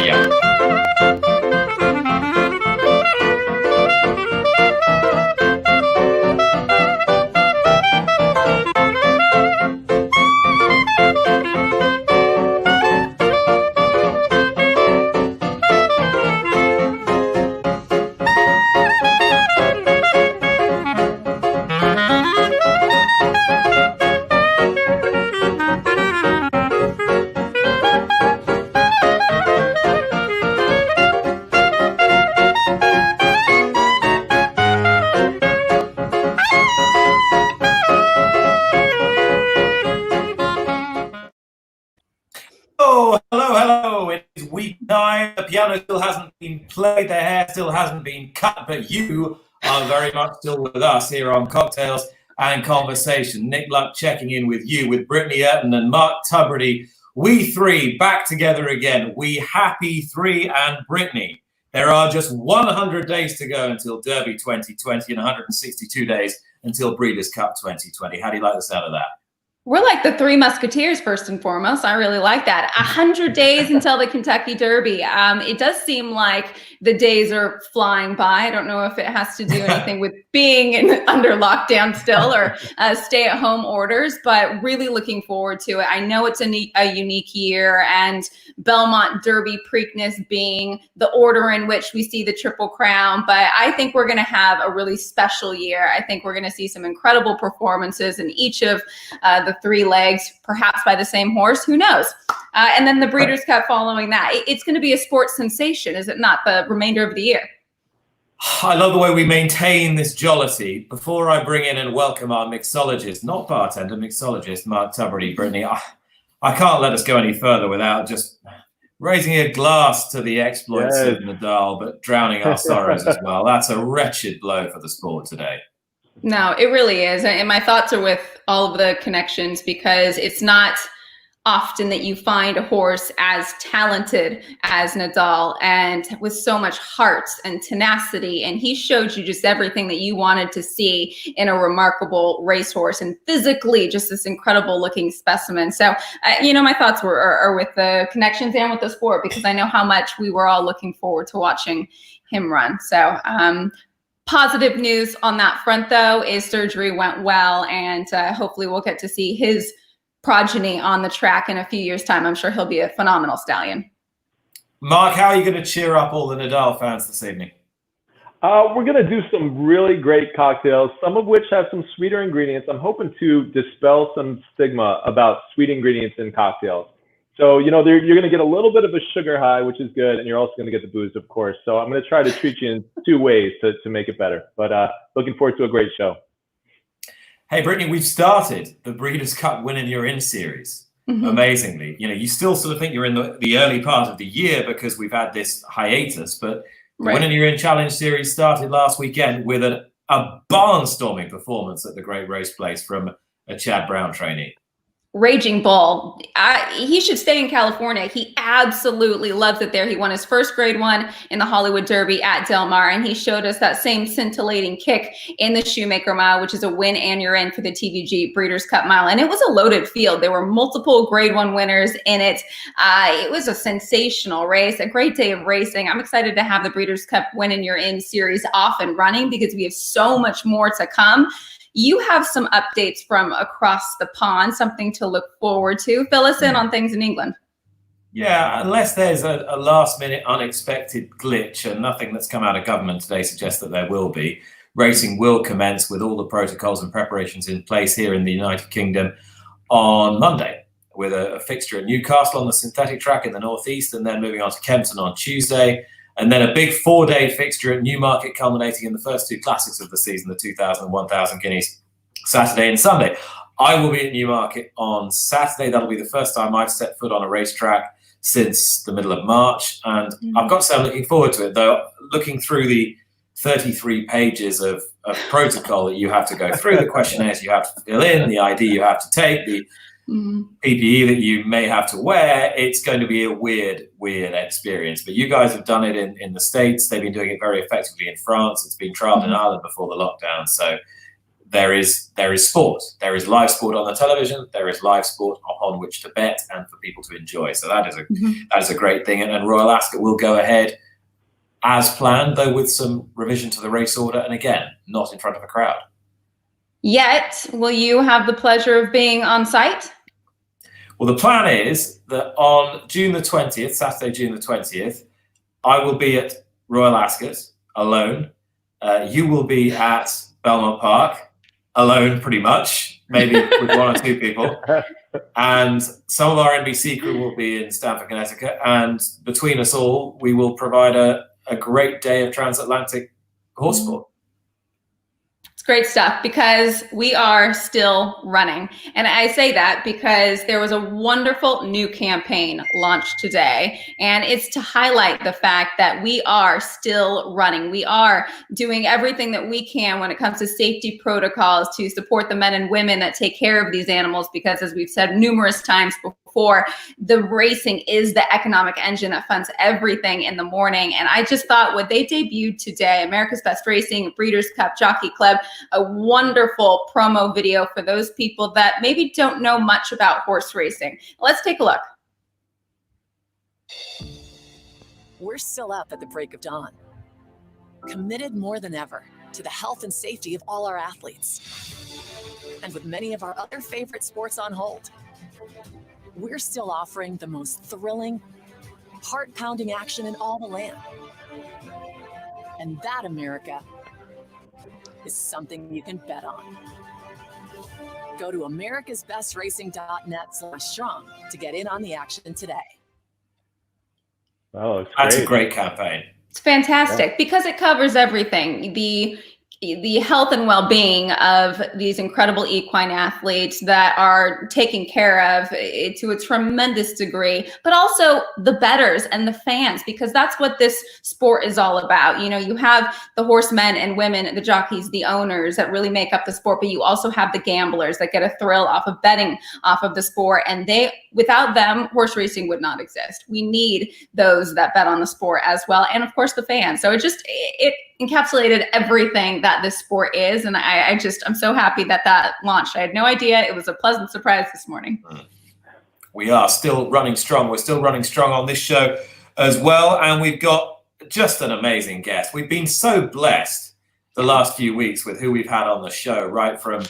Yeah. Oh, hello. It is week 9. The piano still hasn't been played. The hair still hasn't been cut. But you are very much still with us here on Cocktails and Conversation. Nick Luck checking in with you, with Britney Eurton and Mark Tubridy. We three back together again. We happy 3 and Britney. There are just 100 days to go until Derby 2020 and 162 days until Breeders' Cup 2020. How do you like the sound of that? We're like the Three Musketeers, first and foremost. I really like that. 100 days until the Kentucky Derby. It does seem like the days are flying by. I don't know if it has to do anything with being under lockdown still or stay-at-home orders, but really looking forward to it. I know it's a unique year, and Belmont Derby Preakness being the order in which we see the Triple Crown, but I think we're going to have a really special year. I think we're going to see some incredible performances in each of the 3 legs, perhaps by the same horse, who knows? And then the Breeders' Cup following that. It's going to be a sports sensation, is it not, the remainder of the year? I love the way we maintain this jollity. Before I bring in and welcome our mixologist, not bartender, mixologist, Mark Tubridy, Britney, I can't let us go any further without just raising a glass to the exploits of Nadal, but drowning our sorrows as well. That's a wretched blow for the sport today. No, it really is. And my thoughts are with all of the connections, because it's not often that you find a horse as talented as Nadal and with so much heart and tenacity. And he showed you just everything that you wanted to see in a remarkable racehorse, and physically just this incredible looking specimen. So, my thoughts are with the connections and with the sport, because I know how much we were all looking forward to watching him run. So, positive news on that front, though, is surgery went well, and hopefully we'll get to see his progeny on the track in a few years' time. I'm sure he'll be a phenomenal stallion. Mark, how are you going to cheer up all the Nadal fans this evening? We're going to do some really great cocktails, some of which have some sweeter ingredients. I'm hoping to dispel some stigma about sweet ingredients in cocktails. So, you're going to get a little bit of a sugar high, which is good, and you're also going to get the booze, of course. So I'm going to try to treat you in 2 ways to make it better. But looking forward to a great show. Hey, Britney, we've started the Breeders' Cup Win and You're In series. Mm-hmm. Amazingly. You still sort of think you're in the early part of the year because we've had this hiatus, but the Win and You're In Challenge series started last weekend with a barnstorming performance at the Great Race Place from a Chad Brown trainee. Raging Bull. He should stay in California. He absolutely loves it there. He won his first Grade 1 in the Hollywood Derby at Del Mar, and he showed us that same scintillating kick in the Shoemaker Mile, which is a win and you're in for the TVG Breeders' Cup Mile. And it was a loaded field. There were multiple Grade 1 winners in it. It was a sensational race, a great day of racing. I'm excited to have the Breeders' Cup Win and You're In series off and running, because we have so much more to come. You have some updates from across the pond, something to look forward to. Fill us in on things in England. Yeah, unless there's a last-minute unexpected glitch, and nothing that's come out of government today suggests that there will be, racing will commence with all the protocols and preparations in place here in the United Kingdom on Monday, with a fixture at Newcastle on the synthetic track in the northeast, and then moving on to Kempton on Tuesday. And then a big 4-day fixture at Newmarket, culminating in the first 2 classics of the season, the 2,000 and 1,000 guineas, Saturday and Sunday. I will be at Newmarket on Saturday. That'll be the first time I've set foot on a racetrack since the middle of March. And I've got to say I'm looking forward to it, though. Looking through the 33 pages of protocol that you have to go through, the questionnaires you have to fill in, the ID you have to take, the PPE that you may have to wear, it's going to be a weird experience. But you guys have done it in the States. They've been doing it very effectively in France. It's been trialed in Ireland before the lockdown. So there is sport. There is live sport on the television. There is live sport upon which to bet and for people to enjoy. So that is a great thing. And Royal Ascot will go ahead as planned, though with some revision to the race order, and again, not in front of a crowd. Yet, will you have the pleasure of being on site? Well, the plan is that on June the 20th, Saturday, June the 20th, I will be at Royal Ascot alone. You will be at Belmont Park alone, pretty much, maybe with one or two people. And some of our NBC crew will be in Stamford, Connecticut. And between us all, we will provide a great day of transatlantic horse sport. It's great stuff because we are still running. And I say that because there was a wonderful new campaign launched today. And it's to highlight the fact that we are still running. We are doing everything that we can when it comes to safety protocols to support the men and women that take care of these animals. Because as we've said numerous times before, the racing is the economic engine that funds everything in the morning. And I just thought what they debuted today, America's Best Racing, Breeders' Cup, Jockey Club, a wonderful promo video for those people that maybe don't know much about horse racing. Let's take a look. We're still up at the break of dawn, committed more than ever to the health and safety of all our athletes. And with many of our other favorite sports on hold, we're still offering the most thrilling, heart-pounding action in all the land. And that, America, is something you can bet on. Go to americasbestracing.net/strong to get in on the action today. Oh, That's a great campaign. It's fantastic because it covers everything. The health and well-being of these incredible equine athletes that are taken care of to a tremendous degree, but also the bettors and the fans, because that's what this sport is all about. You know, you have the horsemen and women, the jockeys, the owners that really make up the sport, but you also have the gamblers that get a thrill off of betting off of the sport. And without them, horse racing would not exist. We need those that bet on the sport as well. And of course the fans. So it encapsulated everything that this sport is. And I'm so happy that launched. I had no idea. It was a pleasant surprise this morning. We are still running strong. We're still running strong on this show as well. And we've got just an amazing guest. We've been so blessed the last few weeks with who we've had on the show, right from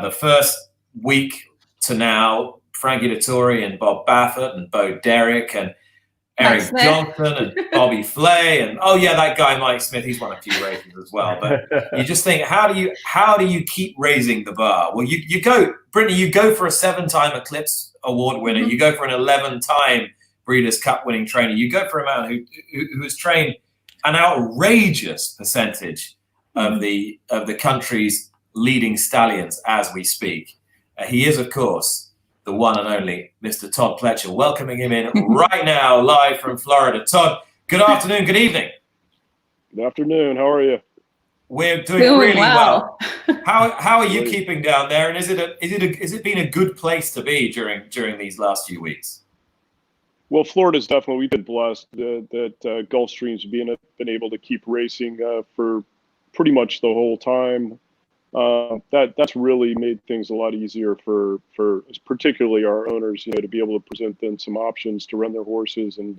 the first week to now. Frankie Dettori and Bob Baffert and Bo Derrick and Eric Johnson and Bobby Flay and that guy Mike Smith. He's won a few races as well. But you just think, how do you keep raising the bar? Well, you go, Britney. You go for a 7-time Eclipse Award winner. You go for an 11-time Breeders' Cup winning trainer. You go for a man who has trained an outrageous percentage of the country's leading stallions as we speak. He is, of course, the one and only Mr. Todd Pletcher, welcoming him in right now, live from Florida. Todd, good afternoon, good evening. Good afternoon. How are you? We're doing really well. How are you keeping down there? And is it been a good place to be during these last few weeks? Well, Florida's definitely, we've been blessed that Gulfstream's been able to keep racing for pretty much the whole time. That's really made things a lot easier for particularly our owners, to be able to present them some options to run their horses, and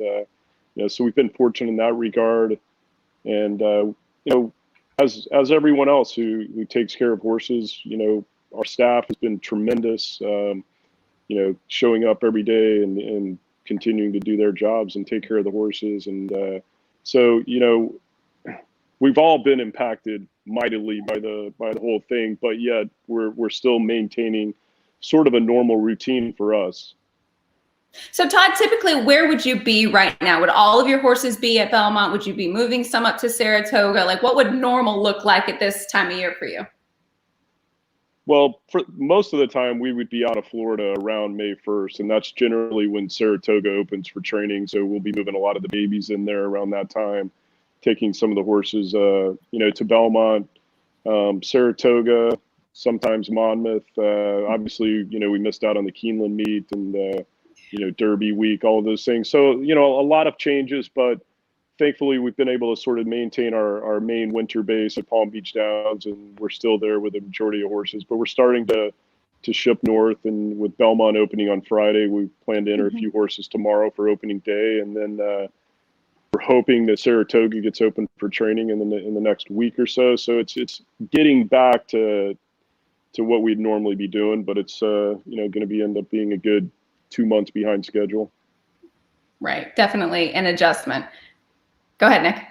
so we've been fortunate in that regard. And as everyone else who takes care of horses, our staff has been tremendous. Showing up every day and continuing to do their jobs and take care of the horses, and so we've all been impacted mightily by the whole thing, but yet we're still maintaining sort of a normal routine for us. So Todd, typically where would you be right now? Would all of your horses be at Belmont? Would you be moving some up to Saratoga? Like, what would normal look like at this time of year for you? Well, for most of the time we would be out of Florida around May 1st, and that's generally when Saratoga opens for training. So we'll be moving a lot of the babies in there around that time, taking some of the horses, to Belmont, Saratoga, sometimes Monmouth. Obviously, we missed out on the Keeneland meet and, Derby week, all of those things. So, a lot of changes, but thankfully we've been able to sort of maintain our main winter base at Palm Beach Downs, and we're still there with the majority of horses, but we're starting to ship north, and with Belmont opening on Friday, we plan to enter a few horses tomorrow for opening day, and then we're hoping that Saratoga gets open for training in the next week or so. So it's getting back to what we'd normally be doing, but it's going to end up being a good 2 months behind schedule. Right, definitely an adjustment. Go ahead, Nick.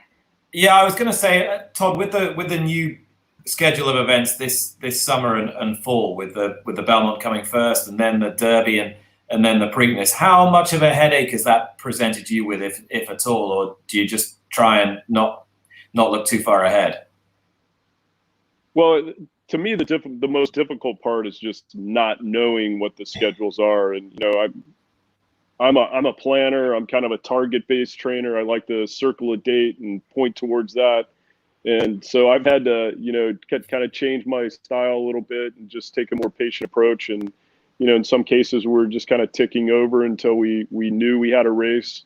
Yeah, I was going to say, Todd, with the new schedule of events this summer and fall, with the Belmont coming first, and then the Derby and then the Preakness, how much of a headache has that presented you with, if at all, or do you just try and not look too far ahead? Well, to me, the most difficult part is just not knowing what the schedules are, and I'm a planner. I'm kind of a target-based trainer. I like to circle a date and point towards that. And so I've had to, kind of change my style a little bit and just take a more patient approach. And, in some cases, we're just kind of ticking over until we knew we had a race.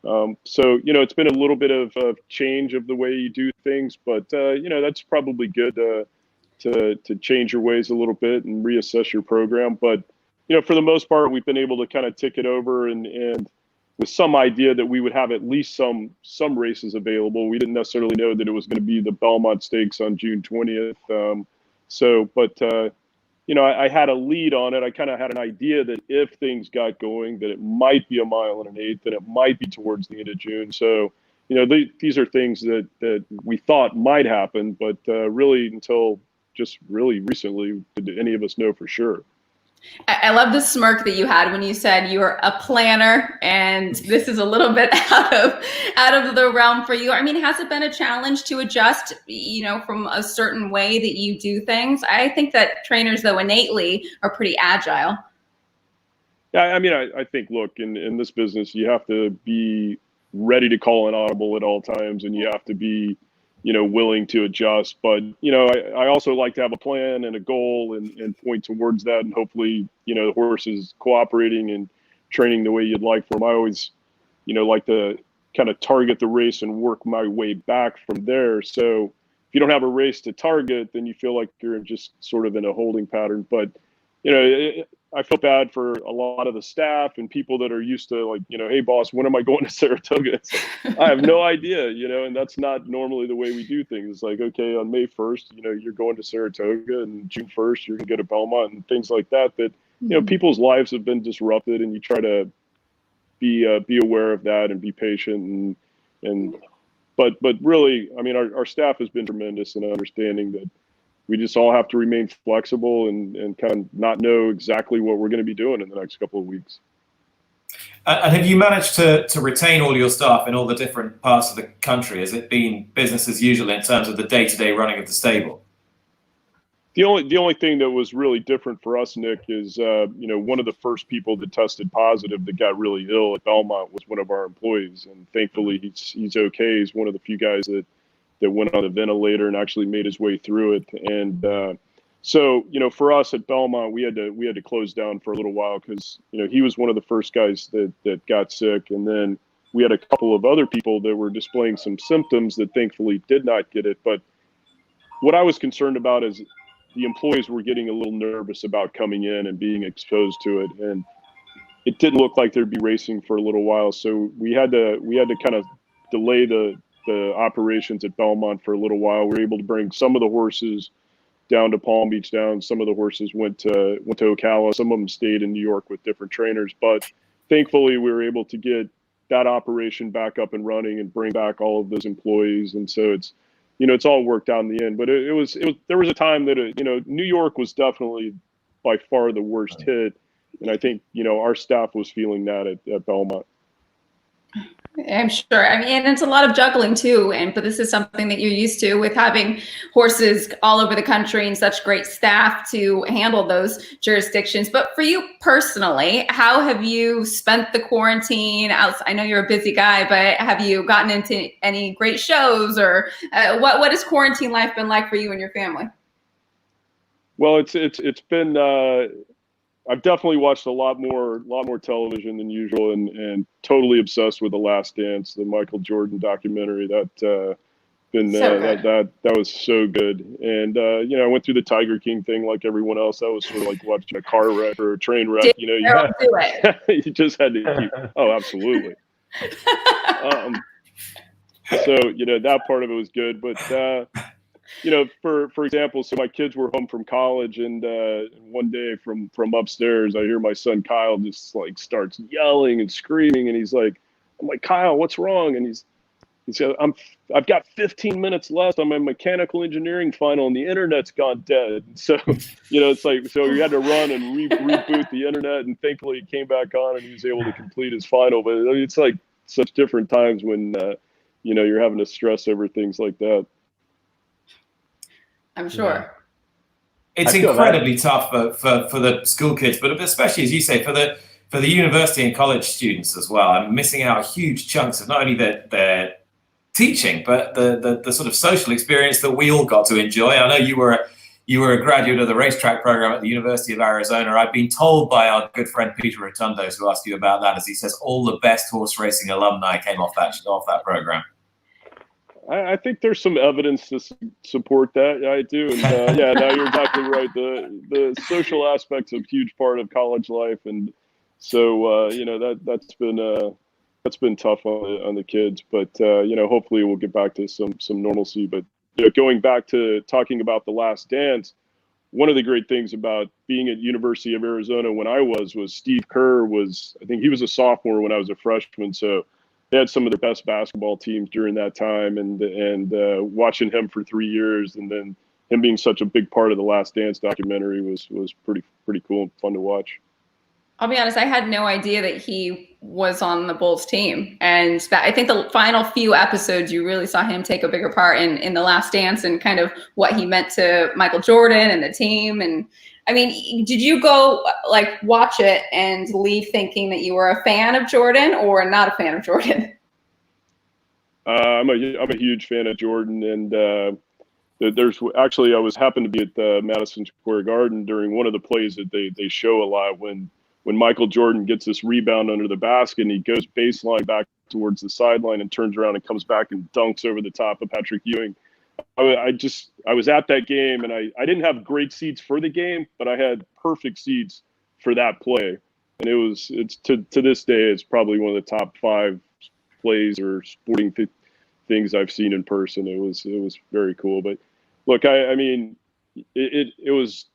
So, it's been a little bit of a change of the way you do things, but, that's probably good to change your ways a little bit and reassess your program. But, for the most part, we've been able to kind of tick it over and with some idea that we would have at least some races available. We didn't necessarily know that it was going to be the Belmont Stakes on June 20th. I had a lead on it. I kind of had an idea that if things got going, that it might be 1 1/8 miles, that it might be towards the end of June. So, these are things that we thought might happen, but really until just really recently did any of us know for sure. I love the smirk that you had when you said you were a planner, and this is a little bit out of the realm for you. I mean, has it been a challenge to adjust, from a certain way that you do things? I think that trainers, though, innately are pretty agile. Yeah, I mean, I think, look, in this business, you have to be ready to call an audible at all times, and you have to be willing to adjust. But, I also like to have a plan and a goal and point towards that. And hopefully, the horse is cooperating and training the way you'd like for him. I always, like to kind of target the race and work my way back from there. So if you don't have a race to target, then you feel like you're just sort of in a holding pattern. But, I feel bad for a lot of the staff and people that are used to, like, hey, boss, when am I going to Saratoga? I have no idea, and that's not normally the way we do things. It's like, okay, on May 1st, you're going to Saratoga, and June 1st, you're going to go to Belmont and things like that, people's lives have been disrupted, and you try to be aware of that and be patient. But really, I mean, our staff has been tremendous in understanding that we just all have to remain flexible and kind of not know exactly what we're going to be doing in the next couple of weeks. And have you managed to retain all your staff in all the different parts of the country? Has it been business as usual in terms of the day-to-day running of the stable? The only thing that was really different for us, Nick, is one of the first people that tested positive that got really ill at Belmont was one of our employees, and thankfully he's okay. He's one of the few guys that went on the ventilator and actually made his way through it. And so, for us at Belmont, we had to close down for a little while because, he was one of the first guys that got sick. And then we had a couple of other people that were displaying some symptoms that thankfully did not get it. But what I was concerned about is the employees were getting a little nervous about coming in and being exposed to it. And it didn't look like they'd be racing for a little while. So we had to kind of delay the operations at Belmont for a little while. We were able to bring some of the horses down to Palm Beach Downs. Some of the horses went to Ocala. Some of them stayed in New York with different trainers. But thankfully, we were able to get that operation back up and running and bring back all of those employees. And so it's, it's all worked out in the end. But there was a time that, New York was definitely by far the worst hit. And I think, our staff was feeling that at Belmont. I'm sure. I mean, and it's a lot of juggling too. But this is something that you're used to with having horses all over the country and such great staff to handle those jurisdictions. But for you personally, how have you spent the quarantine? I know you're a busy guy, but have you gotten into any great shows, or what has quarantine life been like for you and your family? Well, it's been, I've definitely watched a lot more television than usual, and totally obsessed with The Last Dance, the Michael Jordan documentary. That was so good. And I went through the Tiger King thing like everyone else. That was sort of like watching a car wreck or a train wreck. Do it. You just had to keep. Oh, absolutely. So that part of it was good, but for example, so my kids were home from college, and one day from upstairs, I hear my son Kyle just like starts yelling and screaming, and I'm like, Kyle, what's wrong? And he said, I've got 15 minutes left on my mechanical engineering final, and the internet's gone dead. So it's like, so he had to run and reboot the internet, and thankfully it came back on, and he was able to complete his final. But it's like such different times when you're having to stress over things like that. I'm sure. It's incredibly tough for the school kids, but especially, as you say, for the university and college students as well. I'm missing out huge chunks of not only their teaching, but the sort of social experience that we all got to enjoy. I know you were a graduate of the racetrack program at the University of Arizona. I've been told by our good friend Peter Rotundos, who asked you about that, as he says all the best horse racing alumni came off that program. I think there's some evidence to support that. I do. And now you're exactly right. The social aspect's a huge part of college life. And so, that's been tough on the kids, but hopefully we'll get back to some normalcy. But going back to talking about The Last Dance, one of the great things about being at University of Arizona when I was Steve Kerr I think he was a sophomore when I was a freshman. So they had some of the best basketball teams during that time, and watching him for 3 years, and then him being such a big part of The Last Dance documentary was pretty cool and fun to watch. I'll be honest, I had no idea that he was on the Bulls team. And I think the final few episodes, you really saw him take a bigger part in The Last Dance and kind of what he meant to Michael Jordan and the team. And I mean, did you go watch it and leave thinking that you were a fan of Jordan or not a fan of Jordan? I'm a huge fan of Jordan. And I happened to be at the Madison Square Garden during one of the plays that they show a lot when Michael Jordan gets this rebound under the basket and he goes baseline back towards the sideline and turns around and comes back and dunks over the top of Patrick Ewing. I was at that game, and I didn't have great seats for the game, but I had perfect seats for that play. And it's to this day, it's probably one of the top 5 plays or sporting things I've seen in person. It was very cool. But look, I mean, it was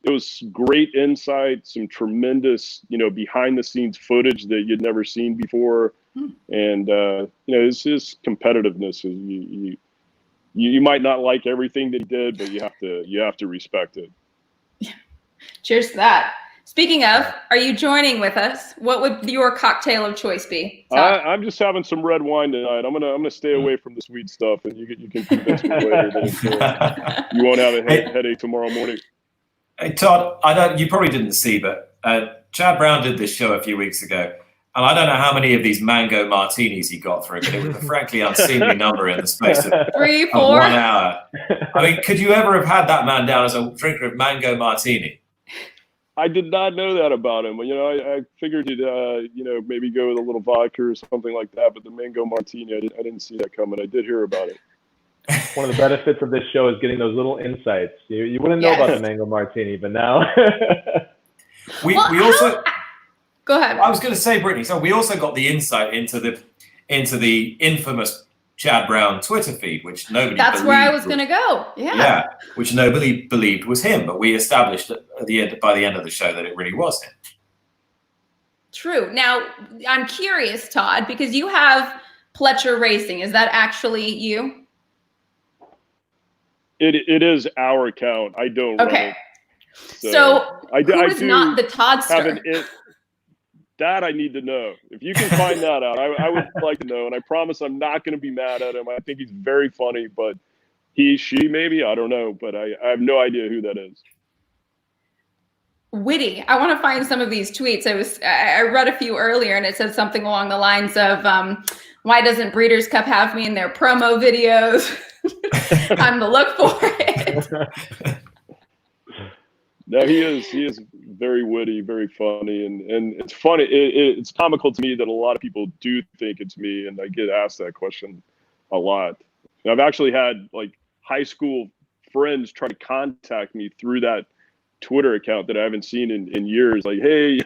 great insight, some tremendous, behind the scenes footage that you'd never seen before. And, it's just competitiveness. You might not like everything that he did, but you have to respect it. Cheers to that. Speaking of, are you joining with us? What would your cocktail of choice be? I'm just having some red wine tonight. I'm gonna stay away from the sweet stuff, and you can convince me later that you won't have a headache tomorrow morning. Hey Todd, you probably didn't see, but Chad Brown did this show a few weeks ago, and I don't know how many of these mango martinis he got through, but it was a frankly unseemly number in the space of 3, 4 of 1 hour. I mean, could you ever have had that man down as a drinker of mango martini? I did not know that about him. I figured he'd, maybe go with a little vodka or something like that. But the mango martini, I didn't see that coming. I did hear about it. One of the benefits of this show is getting those little insights. You wouldn't know about the mango martini, but now. we also. Go ahead. I was going to say, Brittany. So we also got the insight into the infamous Chad Brown Twitter feed, which nobody. That's where I was going to go. Yeah, which nobody believed was him, but we established by the end of the show that it really was him. True. Now I'm curious, Todd, because you have Pletcher Racing. Is that actually you? It is our account. I don't. Okay. Run it. So I do not the Toddster? That I need to know. If you can find that out, I would like to know. And I promise I'm not going to be mad at him. I think he's very funny, but she, maybe, I don't know. But I have no idea who that is. Witty. I want to find some of these tweets. I read a few earlier, and it said something along the lines of, why doesn't Breeders' Cup have me in their promo videos? I'm the look for it. No, he is very witty, very funny, and it's funny. It's comical to me that a lot of people do think it's me, and I get asked that question a lot. And I've actually had like high school friends try to contact me through that Twitter account that I haven't seen in years. Like, hey,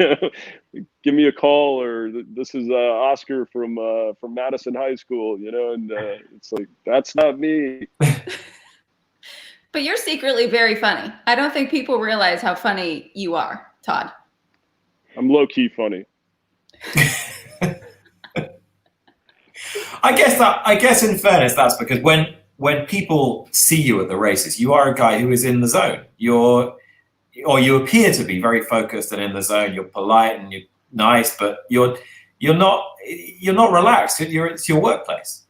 give me a call, or this is Oscar from Madison High School, and it's like, that's not me. But you're secretly very funny. I don't think people realize how funny you are, Todd. I'm low-key funny. I guess in fairness, that's because when people see you at the races, you are a guy who is in the zone. You appear to be very focused and in the zone. You're polite and you're nice, but you're not relaxed. It's your workplace.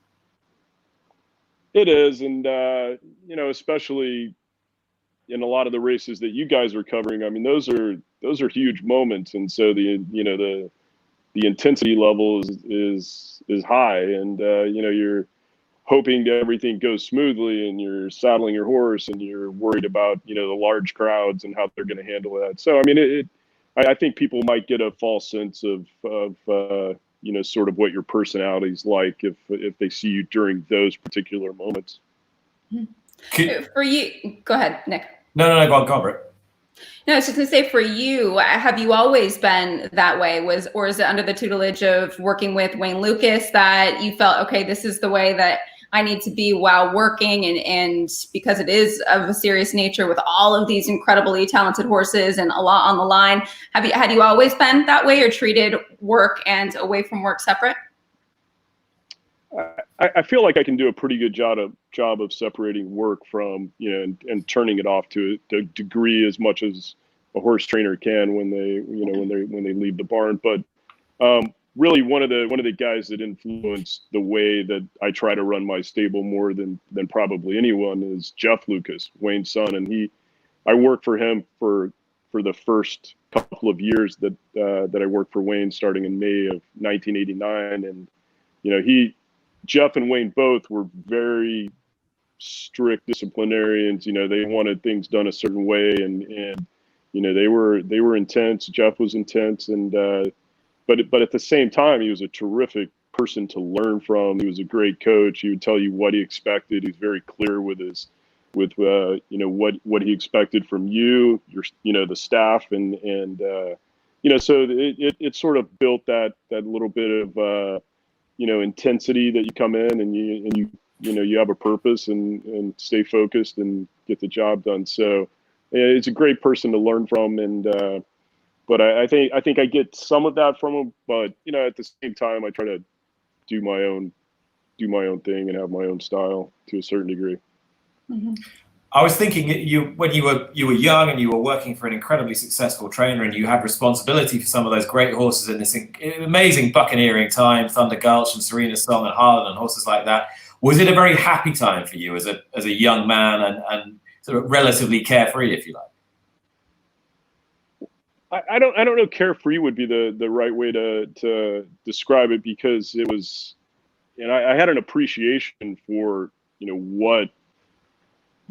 It is, and especially in a lot of the races that you guys are covering. I mean, those are huge moments, and so the intensity level is high, and you're hoping that everything goes smoothly, and you're saddling your horse, and you're worried about the large crowds and how they're going to handle that. So I mean, I think people might get a false sense of sort of what your personality's like if they see you during those particular moments. For you, go ahead, Nick. No, go on, Britt. No, I was just gonna say, for you, have you always been that way? Or is it under the tutelage of working with Wayne Lucas that you felt, okay, this is the way that I need to be while working, and because it is of a serious nature with all of these incredibly talented horses and a lot on the line? Had you always been that way, or treated work and away from work separate? I feel like I can do a pretty good job of separating work from and turning it off to a degree, as much as a horse trainer can when they leave the barn. But really, one of the guys that influenced the way that I try to run my stable more than probably anyone is Jeff Lucas, Wayne's son, and I worked for him for the first couple of years that I worked for Wayne, starting in May of 1989, and Jeff and Wayne both were very strict disciplinarians. They wanted things done a certain way, and they were intense. Jeff was intense, and but at the same time, he was a terrific person to learn from. He was a great coach. He would tell you what he expected. He's very clear with what he expected from you, the staff, and so it sort of built that little bit of intensity that you come in and you have a purpose and stay focused and get the job done. So it's a great person to learn from, and but I think I get some of that from him. But at the same time, I try to do my own thing and have my own style to a certain degree. Mm-hmm. I was thinking, when you were young and you were working for an incredibly successful trainer, and you had responsibility for some of those great horses in this amazing buccaneering time, Thunder Gulch and Serena Song and Harlan and horses like that. Was it a very happy time for you as a young man and sort of relatively carefree, if you like? I don't know. Carefree would be the right way to describe it, because it was, I had an appreciation for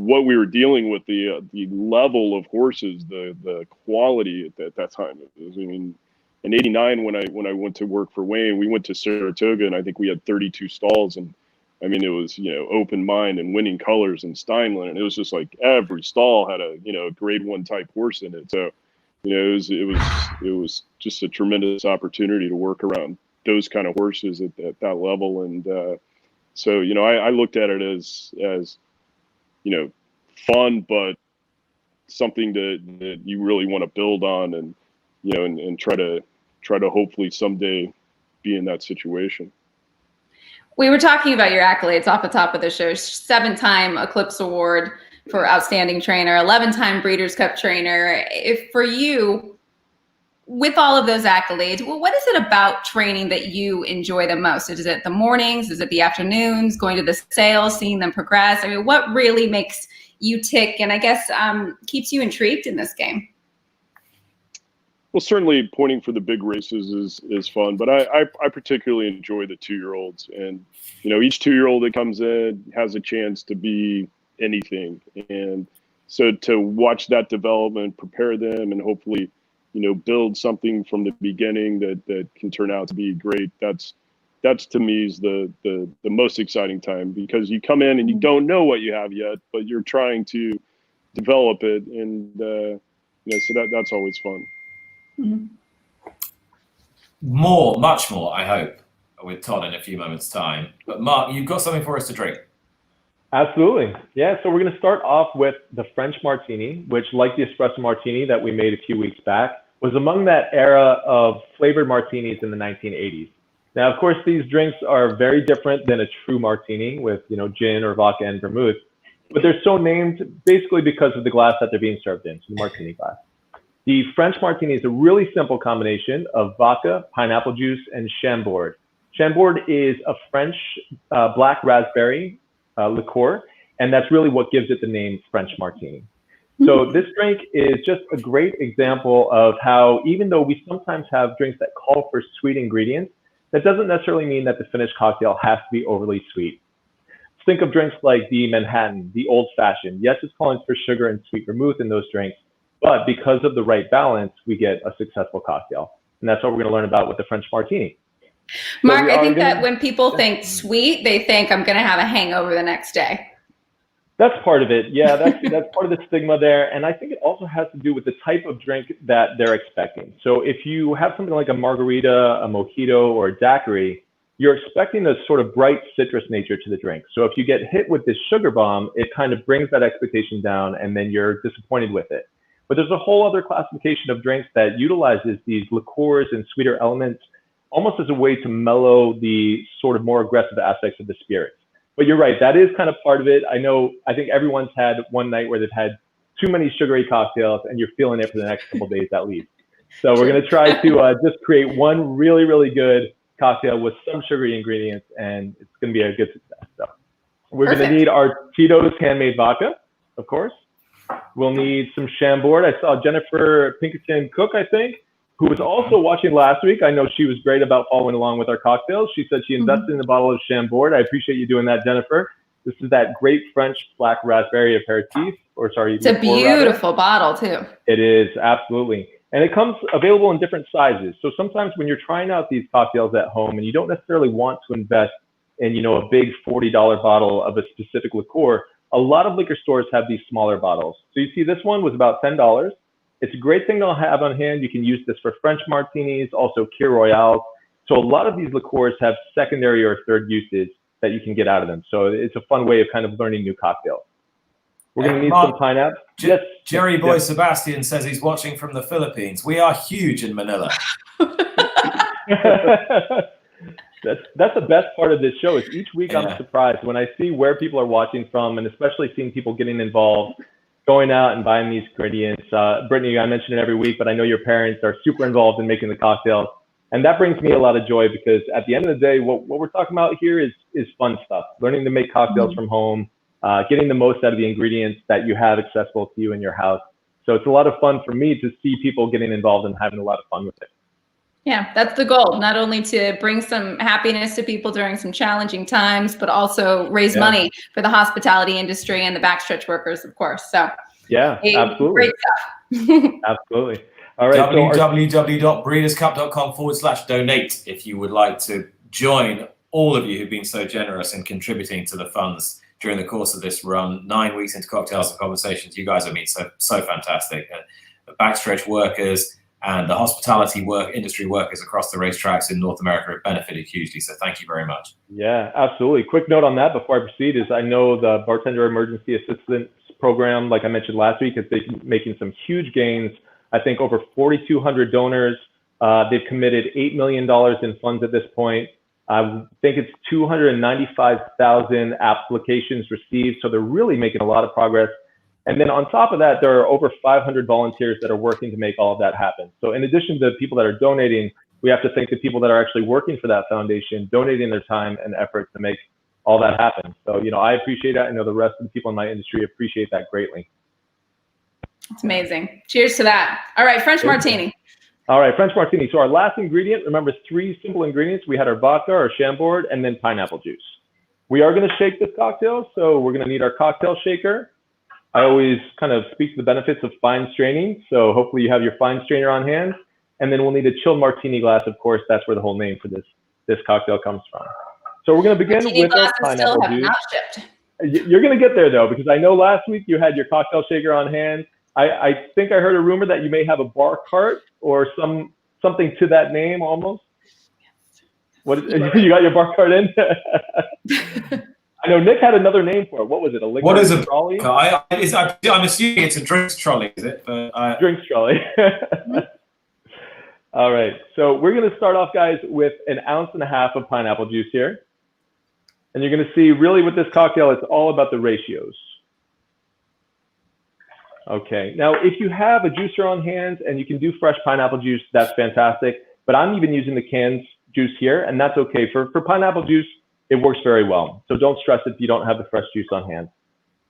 what we were dealing with, the level of horses, the quality at that time. In '89, when I went to work for Wayne, we went to Saratoga, and I think we had 32 stalls, and I mean, it was Open Mind and Winning Colors and Steinlen, and it was just like every stall had a grade 1 type horse in it. So it was just a tremendous opportunity to work around those kind of horses at that level, and so I looked at it as fun, but something that you really want to build on, and and try to hopefully someday be in that situation. We were talking about your accolades off the top of the show. 7-time Eclipse Award for Outstanding Trainer, 11-time Breeders' Cup trainer. If for you, with all of those accolades, what is it about training that you enjoy the most? Is it the mornings? Is it the afternoons, going to the sales, seeing them progress? I mean, what really makes you tick, and I guess keeps you intrigued in this game? Well, certainly pointing for the big races is fun, but I particularly enjoy the 2-year-olds, and each 2-year-old that comes in has a chance to be anything, and so to watch that development, prepare them, and hopefully build something from the beginning that can turn out to be great. That's to me is the most exciting time, because you come in and you don't know what you have yet, but you're trying to develop it, and so that's always fun. Mm-hmm. Much more, I hope, with Todd in a few moments' time. But Mark, you've got something for us to drink. Absolutely. Yeah, so we're going to start off with the French Martini, which, like the Espresso Martini that we made a few weeks back, was among that era of flavored martinis in the 1980s. Now, of course, these drinks are very different than a true martini with, gin or vodka and vermouth, but they're so named basically because of the glass that they're being served in, so the martini glass. The French Martini is a really simple combination of vodka, pineapple juice, and Chambord. Chambord is a French black raspberry liqueur, and that's really what gives it the name French Martini. So this drink is just a great example of how, even though we sometimes have drinks that call for sweet ingredients, that doesn't necessarily mean that the finished cocktail has to be overly sweet. Think of drinks like the Manhattan, the Old Fashioned. Yes, it's calling for sugar and sweet vermouth in those drinks, but because of the right balance, we get a successful cocktail. And that's what we're going to learn about with the French Martini. Mark, I think that when people think sweet, they think I'm going to have a hangover the next day. That's part of it. Yeah, that's part of the stigma there. And I think it also has to do with the type of drink that they're expecting. So if you have something like a margarita, a mojito, or a daiquiri, you're expecting a sort of bright citrus nature to the drink. So if you get hit with this sugar bomb, it kind of brings that expectation down, and then you're disappointed with it. But there's a whole other classification of drinks that utilizes these liqueurs and sweeter elements almost as a way to mellow the sort of more aggressive aspects of the spirits. But you're right, that is kind of part of it. I think everyone's had one night where they've had too many sugary cocktails and you're feeling it for the next couple of days at least. So we're going to try to just create one really, really good cocktail with some sugary ingredients, and it's going to be a good success. So we're going to need our Tito's Handmade Vodka, of course. We'll need some Chambord. I saw Jennifer Pinkerton Cook, I think, who was also watching last week. I know she was great about following along with our cocktails. She said she invested in a bottle of Chambord. I appreciate you doing that, Jennifer. This is that great French black raspberry aperitif, it's a beautiful bottle too. It is, absolutely. And it comes available in different sizes. So sometimes when you're trying out these cocktails at home and you don't necessarily want to invest in, a big $40 bottle of a specific liqueur, a lot of liquor stores have these smaller bottles. So you see this one was about $10. It's a great thing to have on hand. You can use this for French martinis, also Kir Royale. So a lot of these liqueurs have secondary or third uses that you can get out of them. So it's a fun way of kind of learning new cocktails. We're going to need some pineapple. Yes. Jerry Boy Sebastian says he's watching from the Philippines. We are huge in Manila. That's the best part of this show is each week I'm surprised when I see where people are watching from, and especially seeing people getting involved, going out and buying these ingredients. Britney, I mention it every week, but I know your parents are super involved in making the cocktails. And that brings me a lot of joy because at the end of the day, what we're talking about here is fun stuff. Learning to make cocktails from home, getting the most out of the ingredients that you have accessible to you in your house. So it's a lot of fun for me to see people getting involved and having a lot of fun with it. Yeah, that's the goal. Not only to bring some happiness to people during some challenging times, but also raise money for the hospitality industry and the backstretch workers, of course. So yeah, absolutely. Great stuff. Absolutely. All right. www.breederscup.com/donate if you would like to join all of you who've been so generous in contributing to the funds during the course of this run. 9 weeks into Cocktails and Conversations, you guys have been so fantastic. The backstretch workers and the hospitality industry workers across the racetracks in North America have benefited hugely. So thank you very much. Yeah, absolutely. Quick note on that before I proceed is I know the Bartender Emergency Assistance Program, like I mentioned last week, is making some huge gains. I think over 4,200 donors. They've committed $8 million in funds at this point. I think it's 295,000 applications received. So they're really making a lot of progress. And then on top of that, there are over 500 volunteers that are working to make all of that happen. So in addition to the people that are donating, we have to thank the people that are actually working for that foundation, donating their time and effort to make all that happen. So, I appreciate that. I know the rest of the people in my industry appreciate that greatly. It's amazing. Cheers to that. All right, French Martini. All right, French Martini. So our last ingredient, remember 3 simple ingredients. We had our vodka, our Chambord, and then pineapple juice. We are going to shake this cocktail. So we're going to need our cocktail shaker. I always kind of speak to the benefits of fine straining. So hopefully you have your fine strainer on hand. And then we'll need a chilled martini glass. Of course, that's where the whole name for this cocktail comes from. So we're going to begin with our pineapple juice. Not shipped. You're going to get there, though, because I know last week you had your cocktail shaker on hand. I think I heard a rumor that you may have a bar cart or something to that name almost. What you got your bar cart in? I know Nick had another name for it. What was it? A liquor What is a trolley? I'm assuming it's a drinks trolley, is it? Drinks trolley. All right. So we're going to start off, guys, with 1.5 ounces of pineapple juice here. And you're going to see really with this cocktail, it's all about the ratios. Okay. Now, if you have a juicer on hand and you can do fresh pineapple juice, that's fantastic. But I'm even using the canned juice here, and that's okay. For pineapple juice, it works very well. So don't stress if you don't have the fresh juice on hand.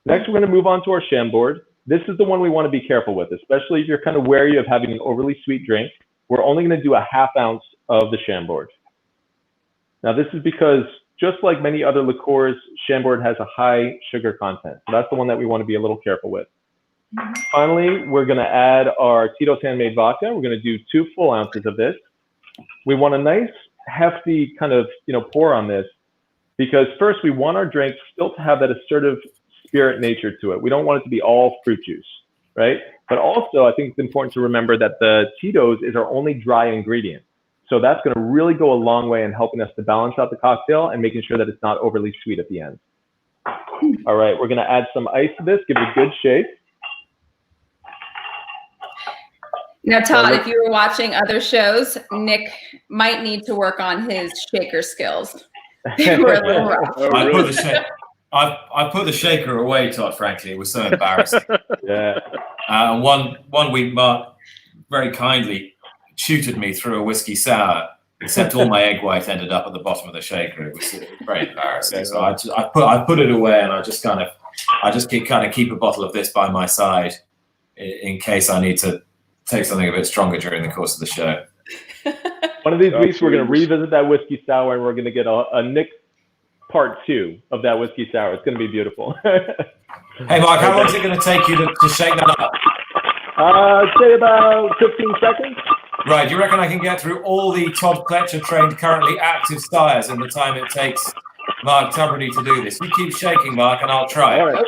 Next, we're going to move on to our Chambord. This is the one we want to be careful with, especially if you're kind of wary of having an overly sweet drink. We're only going to do 1/2 ounce of the Chambord. Now, this is because just like many other liqueurs, Chambord has a high sugar content. So that's the one that we want to be a little careful with. Finally, we're going to add our Tito's Handmade vodka. We're going to do 2 full ounces of this. We want a nice, hefty kind of pour on this because first we want our drink still to have that assertive spirit nature to it. We don't want it to be all fruit juice, right? But also, I think it's important to remember that the Tito's is our only dry ingredient. So that's going to really go a long way in helping us to balance out the cocktail and making sure that it's not overly sweet at the end. All right, we're going to add some ice to this, give it a good shake. Now, Todd, if you were watching other shows, Nick might need to work on his shaker skills. They were a little rough. Oh, really? I put the shaker away, Todd, frankly. It was so embarrassing. Yeah. One week, Mark very kindly tutored me through a whiskey sour, except all my egg white ended up at the bottom of the shaker. It was very embarrassing. So I put it away, and I just keep a bottle of this by my side in case I need to take something a bit stronger during the course of the show. One of these weeks, we're going to revisit that whiskey sour, and we're going to get a Nick part 2 of that whiskey sour. It's going to be beautiful. Hey, Mark, how long is it going to take you to shake that up? Say about 15 seconds. Right, do you reckon I can get through all the Todd Pletcher trained currently active styres in the time it takes Mark Tubridy to do this? You keep shaking, Mark, and I'll try. All right.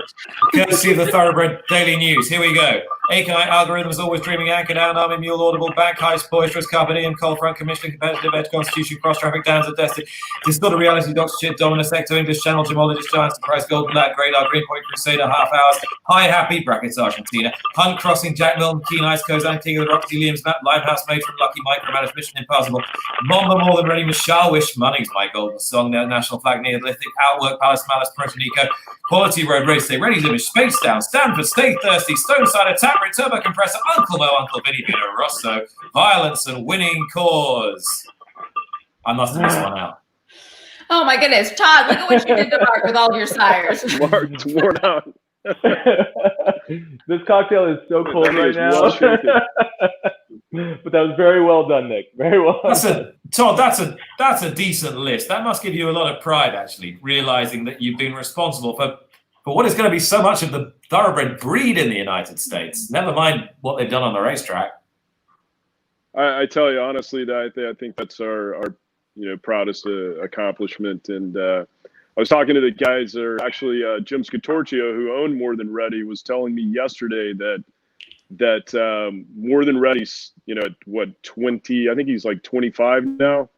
Courtesy of the Thoroughbred Daily News. Here we go. AKI algorithms always dreaming anchor down, army mule audible, back heist, boisterous, carpe diem, cold front, commissioning, competitive edge, constitution, cross traffic, downs at destined. Distilled reality, Dr. Shit, Dominus, Ecto, English channel, gemologist, giants, price, gold, black, radar, green point, crusader, half hours, high happy, brackets, Argentina, Hunt crossing, Jack Milton, Keen Ice Coast, Antigua, the Roxy, Liam's map, Limehouse made from Lucky Mike, managed mission impossible, Mamba more than ready, Michelle Wish, Money's my golden song, national flag, Neolithic, outwork, Palace, Malice, Proton Eco, quality road race day, ready to image, space down, Stanford, stay thirsty, stone side attack, turbo compressor, Uncle Mo, Uncle Vinny, Vito Rosso, violence and winning cause. I must have missed one out. Oh my goodness, Todd, look at what you did to Mark with all your sires. Mark's worn out. This cocktail is so cold right now. But that was very well done, Nick. Very well done. Todd, that's a decent list. That must give you a lot of pride, actually, realizing that you've been responsible for what is going to be so much of the thoroughbred breed in the United States. Never mind what they've done on the racetrack. I tell you honestly that I think that's our proudest accomplishment. And I was talking to the guys that are actually Jim Scatorcio, who owned More Than Ready, was telling me yesterday that More Than Ready's 20, I think he's like 25 now.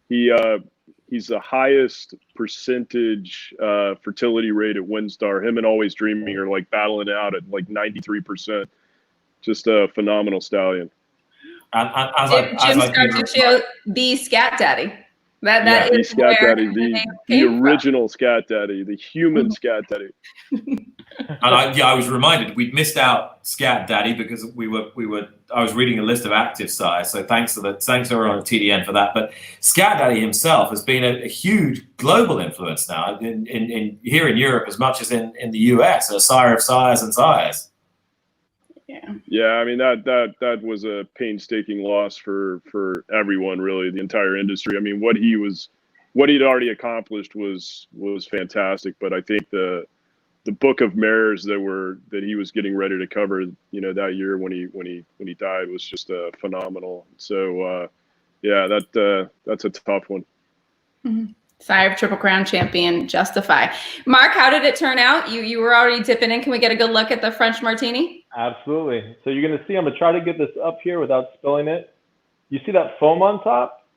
He's the highest percentage fertility rate at WinStar. Him and Always Dreaming are like battling it out at like 93%. Just a phenomenal stallion. Jim Scatorcio, the Scat Daddy. That is the Scat Daddy, the original from. Scat Daddy, the human Scat Daddy. And I was reminded we'd missed out Scat Daddy because I was reading a list of active sires, so thanks to everyone at TDN for that. But Scat Daddy himself has been a huge global influence now in here in Europe as much as in the US, a sire of sires and sires. Yeah, I mean that was a painstaking loss for everyone, really, the entire industry. I mean, what he'd already accomplished was fantastic, but I think the the book of mares that he was getting ready to cover, that year when he died was just phenomenal. So yeah, that's a tough one. Mm-hmm. Sire of Triple Crown champion, Justify. Mark, how did it turn out? You were already dipping in. Can we get a good look at the French Martini? Absolutely. So you're going to see, I'm going to try to get this up here without spilling it. You see that foam on top?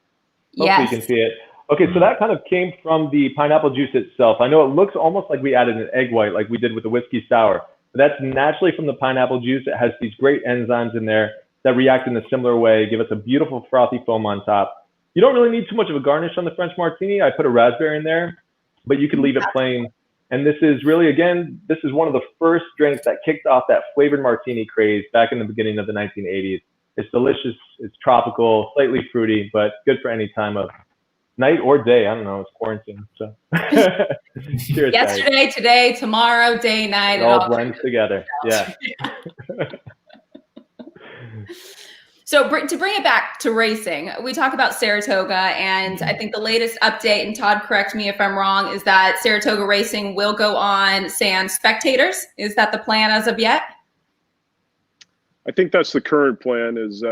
Hopefully Yes. you can see it. Okay, so that kind of came from the pineapple juice itself. I know it looks almost like we added an egg white like we did with the whiskey sour, but that's naturally from the pineapple juice. It has these great enzymes in there that react in a similar way, give us a beautiful frothy foam on top. You don't really need too much of a garnish on the French Martini. I put a raspberry in there, but you can leave it plain. And this is really, again, this is one of the first drinks that kicked off that flavored martini craze back in the beginning of the 1980s. It's delicious, it's tropical, slightly fruity, but good for any time of night or day. I don't know, it's quarantine. So cheers, yesterday, guys. Today, tomorrow, day, night. It all blends together. Yeah. So to bring it back to racing, we talk about Saratoga, and I think the latest update, and Todd, correct me if I'm wrong, is that Saratoga racing will go on sans spectators. Is that the plan as of yet? I think that's the current plan, is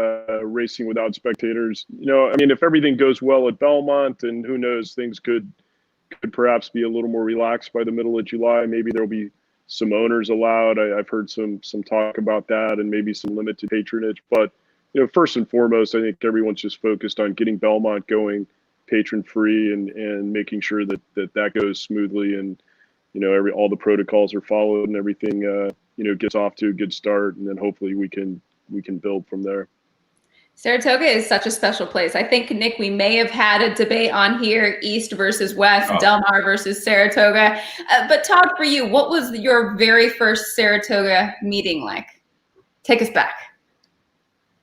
racing without spectators. I mean, if everything goes well at Belmont, and who knows, things could perhaps be a little more relaxed by the middle of July. Maybe there'll be some owners allowed. I've heard some talk about that, and maybe some limited patronage. But first and foremost, I think everyone's just focused on getting Belmont going patron free and making sure that goes smoothly, and all the protocols are followed and everything gets off to a good start, and then hopefully we can build from there. Saratoga is such a special place. I think, Nick, we may have had a debate on here, East versus West, Del Mar versus Saratoga. But Todd, for you, what was your very first Saratoga meeting like? Take us back.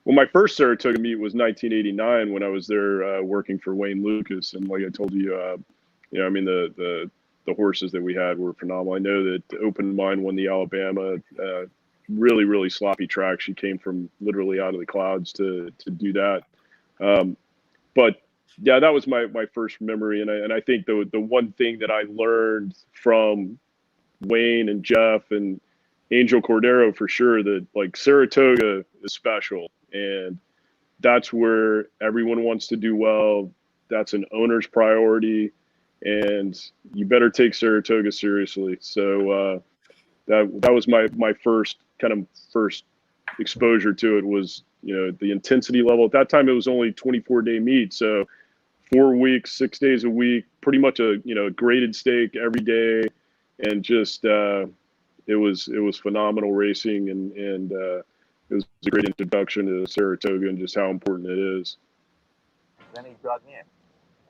Well, my first Saratoga meet was 1989 when I was there working for Wayne Lucas, and like I told you, I mean the horses that we had were phenomenal. I know that Open Mind won the Alabama, really, really sloppy track. She came from literally out of the clouds to do that. But yeah, that was my first memory. And I think the one thing that I learned from Wayne and Jeff and Angel Cordero for sure, that like Saratoga is special, and that's where everyone wants to do well. That's an owner's priority, and you better take Saratoga seriously. So that was my first exposure to it, was the intensity level. At that time it was only 24-day meet, so 4 weeks, 6 days a week, pretty much a graded stake every day, and just it was phenomenal racing, and it was a great introduction to Saratoga and just how important it is. Then he dug in.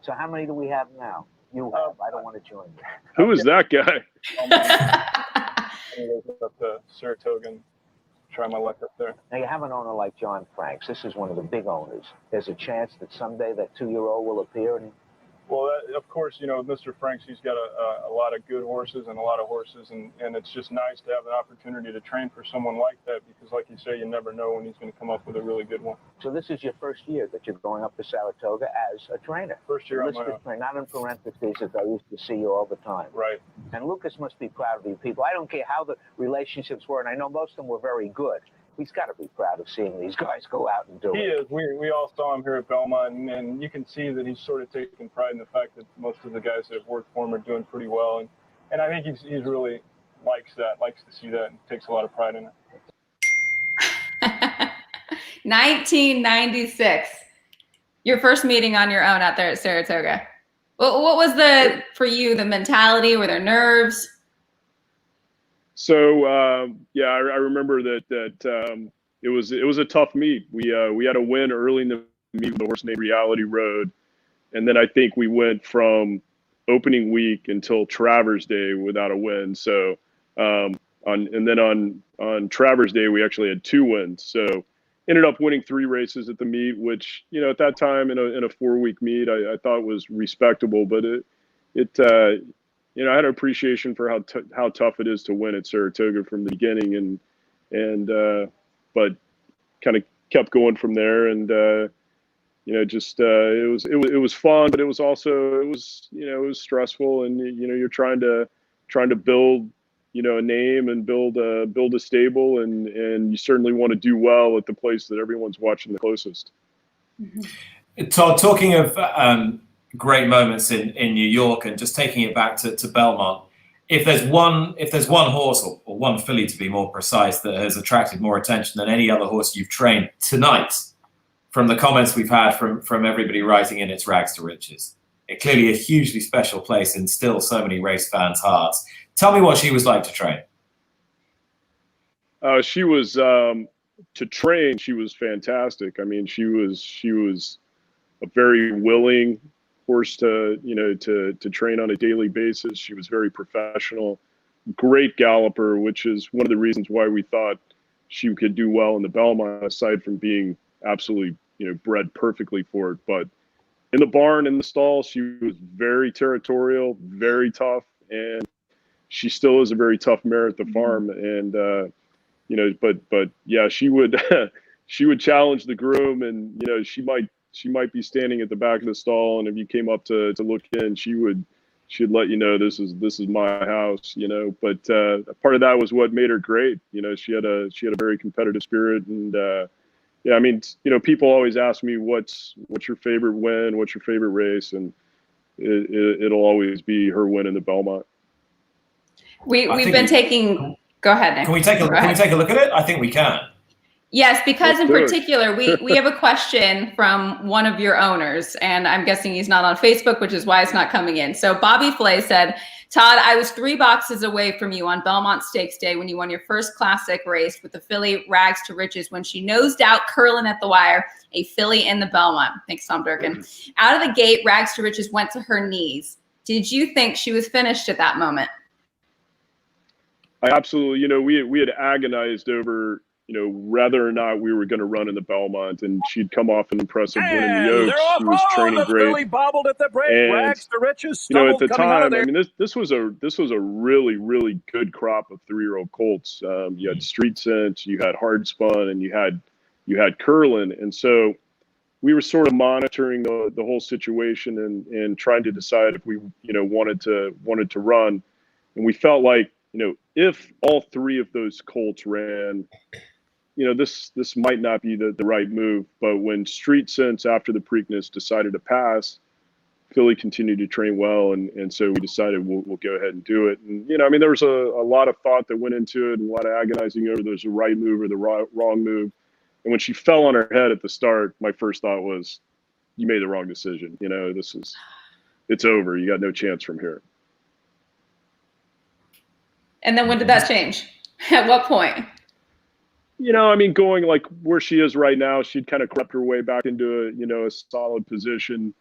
So how many do we have now? You have. I don't want to join you. Who is that guy? Up to Saratoga and try my luck up there. Now you have an owner like John Franks. This is one of the big owners. There's a chance that someday that 2-year-old will appear. Well, of course, Mr. Franks, he's got a lot of good horses and a lot of horses, and it's just nice to have an opportunity to train for someone like that, because like you say, you never know when he's going to come up with a really good one. So this is your first year that you're going up to Saratoga as a trainer. First year on my own. Not in parentheses, as I used to see you all the time. Right. And Lucas must be proud of you people. I don't care how the relationships were, and I know most of them were very good. He's got to be proud of seeing these guys go out and do it. He is. We all saw him here at Belmont, and you can see that he's sort of taking pride in the fact that most of the guys that have worked for him are doing pretty well. And I think he's really likes to see that, and takes a lot of pride in it. 1996. Your first meeting on your own out there at Saratoga. What was for you, the mentality? Were there nerves? So I remember that it was a tough meet. We had a win early in the meet with a horse named Reality Road, and then I think we went from opening week until Travers Day without a win. So on Travers Day we actually had 2 wins. So ended up winning 3 races at the meet, which at that time in a 4-week meet I thought was respectable, but I had an appreciation for how tough it is to win at Saratoga from the beginning, but kind of kept going from there, and it was fun, but it was also it was stressful, and you're trying to build a name and build a stable, and you certainly want to do well at the place that everyone's watching the closest. Todd, talking of great moments in New York, and just taking it back to Belmont, if there's one horse, or one filly to be more precise, that has attracted more attention than any other horse you've trained tonight, from the comments we've had from everybody writing in, it's Rags to Riches. Clearly a hugely special place in still so many race fans' hearts. Tell me what she was like to train. She was to train. She was fantastic. I mean, she was a very willing horse to train on a daily basis. She was very professional, great galloper, which is one of the reasons why we thought she could do well in the Belmont, aside from being absolutely bred perfectly for it. But in the barn, in the stall, she was very territorial, very tough, and she still is a very tough mare at the farm. And but yeah, she would she would challenge the groom, and she might be standing at the back of the stall, and if you came up to look in, she'd let you know this is my house, But part of that was what made her great. She had a very competitive spirit, and yeah, I mean, people always ask me what's your favorite win, what's your favorite race, and it'll always be her win in the Belmont. We've been taking. Go ahead, Nick. Can we take a look at it? I think we can. Yes, because in particular, we have a question from one of your owners, and I'm guessing he's not on Facebook, which is why it's not coming in. So Bobby Flay said, Todd, I was 3 boxes away from you on Belmont Stakes Day when you won your first classic race with the filly Rags to Riches when she nosed out Curlin at the wire, a filly in the Belmont. Thanks, Tom Durkin. Out of the gate, Rags to Riches went to her knees. Did you think she was finished at that moment? I absolutely, we had agonized over, whether or not we were going to run in the Belmont, and she'd come off an impressive win in the Oaks. She was training great. Bobbled at the break. And, Rags to Riches, at the time, I mean, this was a really, really good crop of 3-year-old colts. You had Street Sense, you had Hard Spun, and you had Curlin, and so we were sort of monitoring the whole situation and trying to decide if we wanted to run, and we felt like if all 3 of those colts ran, this might not be the right move. But when Street Sense, after the Preakness, decided to pass, Philly continued to train well, and so we decided we'll go ahead and do it. And I mean, there was a lot of thought that went into it, and a lot of agonizing over there's the right move or the wrong move. And when she fell on her head at the start, my first thought was, you made the wrong decision. It's over. You got no chance from here. And then when did that change? At what point? I mean, going like where she is right now, she'd kind of crept her way back into a solid position.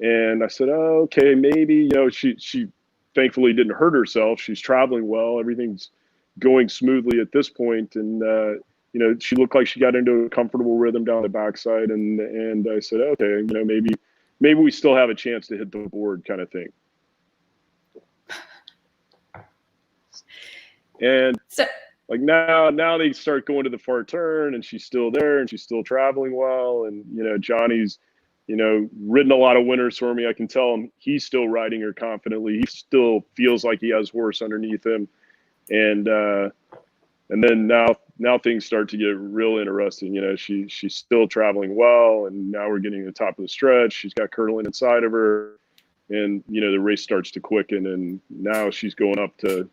And I said, oh, okay, maybe, she thankfully didn't hurt herself. She's traveling well. Everything's going smoothly at this point. And, she looked like she got into a comfortable rhythm down the backside. And I said, okay, maybe we still have a chance to hit the board, kind of thing. And like now they start going to the far turn, and she's still there, and she's still traveling well. And Johnny's ridden a lot of winners for me. I can tell him he's still riding her confidently. He still feels like he has horse underneath him. And then now things start to get real interesting. She's still traveling well, and now we're getting to the top of the stretch. She's got Curlin inside of her, and the race starts to quicken, and now she's going up to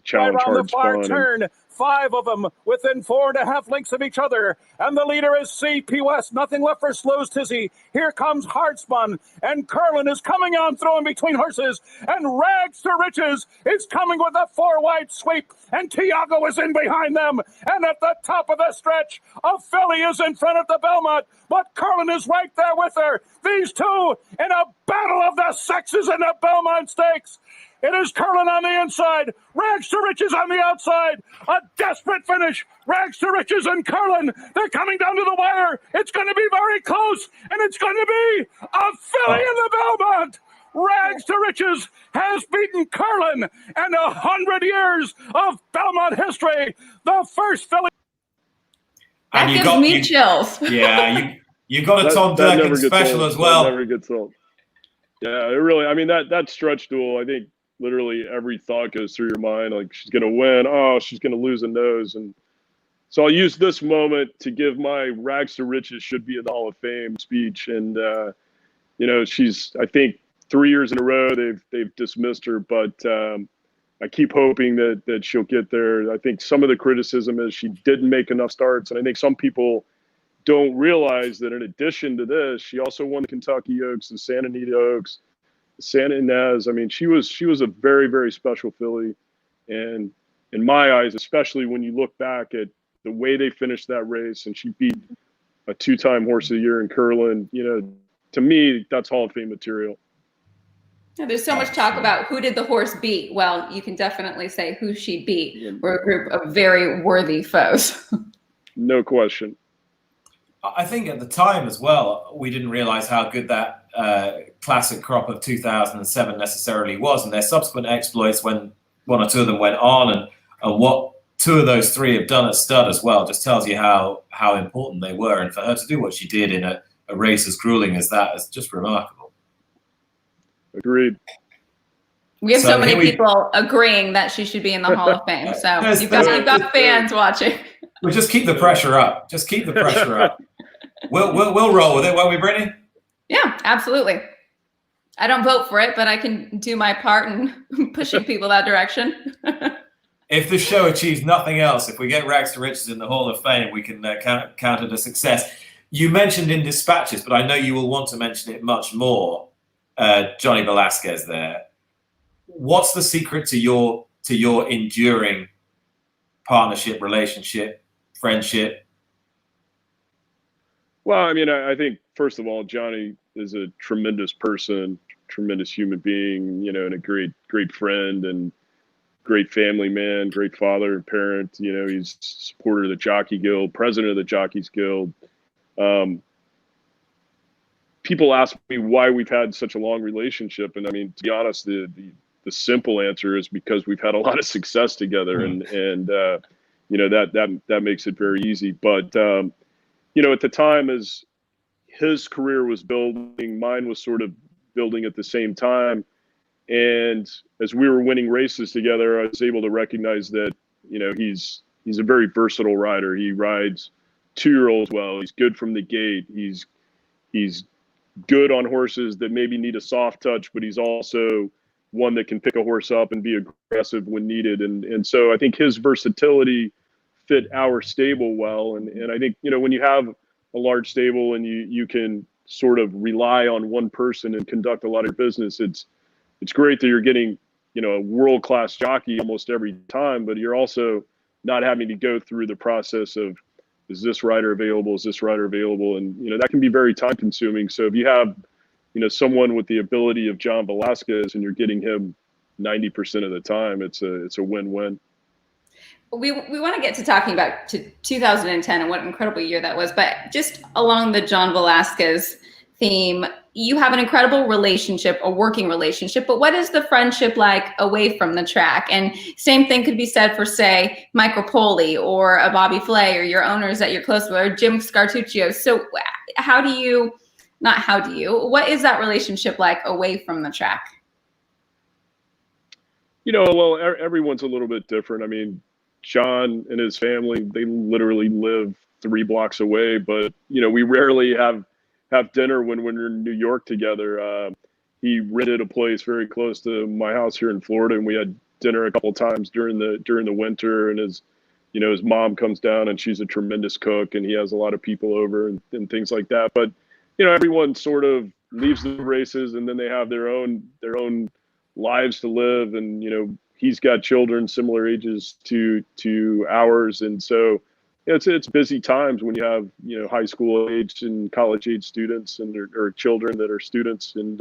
challenge Hard Spun. Turn, 5 of them within 4.5 lengths of each other, and the leader is CP West. Nothing left for Slow's Tizzy. Here comes Hard Spun, and Curlin is coming on through in between horses, and Rags to Riches is coming with a 4-wide sweep, and Tiago is in behind them, and at the top of the stretch, a filly is in front of the Belmont, but Curlin is right there with her. These two in a battle of the sexes in the Belmont Stakes. It is Curlin on the inside, Rags to Riches on the outside. A desperate finish. Rags to Riches and Curlin. They're coming down to the wire. It's going to be very close, and it's going to be a filly in the Belmont. Rags to Riches has beaten Curlin in 100 years of Belmont history. The first filly. That gives me chills. Yeah, you got a Tom Durkin special as well. That never gets old. Yeah, it really. I mean, that stretch duel, I think, literally every thought goes through your mind, like she's going to win. Oh, she's going to lose a nose. And so I'll use this moment to give my rags to riches should be in the Hall of Fame speech. And, she's, I think 3 years in a row, they've dismissed her, but I keep hoping that she'll get there. I think some of the criticism is she didn't make enough starts. And I think some people don't realize that in addition to this, she also won the Kentucky Oaks, the Santa Anita Oaks, Santa Ynez. I mean, she was a very, very special filly. And in my eyes, especially when you look back at the way they finished that race, and she beat a 2-time horse of the year in Curlin, to me, that's Hall of Fame material. Yeah, there's so much talk about who did the horse beat. Well, you can definitely say who she beat. We're a group of very worthy foes. No question. I think at the time as well, we didn't realize how good that classic crop of 2007 necessarily was, and their subsequent exploits when one or two of them went on, and what two of those three have done at stud as well, just tells you how important they were. And for her to do what she did in a race as grueling as that is just remarkable. Agreed. We have so many people agreeing that she should be in the Hall of Fame. So you've got fans watching. We'll just keep the pressure up. Just keep the pressure up. We'll roll with it, won't we, Britney? Yeah, absolutely. I don't vote for it, but I can do my part in pushing people that direction. If the show achieves nothing else, if we get rags to riches in the Hall of Fame, we can count it a success. You mentioned in dispatches, but I know you will want to mention it much more. Johnny Velasquez there. What's the secret to your enduring partnership, relationship, friendship? Well, I mean, I think, first of all, Johnny is a tremendous person, tremendous human being, and a great friend and great family man, great father and parent. He's supporter of the Jockey Guild, president of the Jockeys Guild. People ask me why we've had such a long relationship. And I mean, to be honest, the simple answer is because we've had a lot of success together, and that makes it very easy. But, at the time, as his career was building, mine was sort of building at the same time. And as we were winning races together, I was able to recognize that, he's a very versatile rider. He rides 2-year-olds well. He's good from the gate. He's good on horses that maybe need a soft touch, but he's also one that can pick a horse up and be aggressive when needed. And so I think his versatility fit our stable well. And I think, when you have a large stable and you can sort of rely on one person and conduct a lot of your business, it's great that you're getting, a world-class jockey almost every time, but you're also not having to go through the process of, is this rider available? Is this rider available? And, that can be very time consuming. So if you have, someone with the ability of John Velasquez and you're getting him 90% of the time, it's a win-win. We want to get to talking about 2010 and what an incredible year that was. But just along the John Velasquez theme, you have an incredible relationship, a working relationship, but what is the friendship like away from the track? And same thing could be said for, say, Mike Rapoli or a Bobby Flay or your owners that you're close with, or Jim Scartuccio. So what is that relationship like away from the track? Well, everyone's a little bit different. I mean, John and his family, they literally live 3 blocks away, but, we rarely have dinner when we're in New York together. He rented a place very close to my house here in Florida, and we had dinner a couple of times during the winter. And his mom comes down, and she's a tremendous cook, and he has a lot of people over and things like that. But everyone sort of leaves the races, and then they have their own lives to live. And he's got children similar ages to ours, and so it's busy times when you have high school age and college age students and or children that are students, and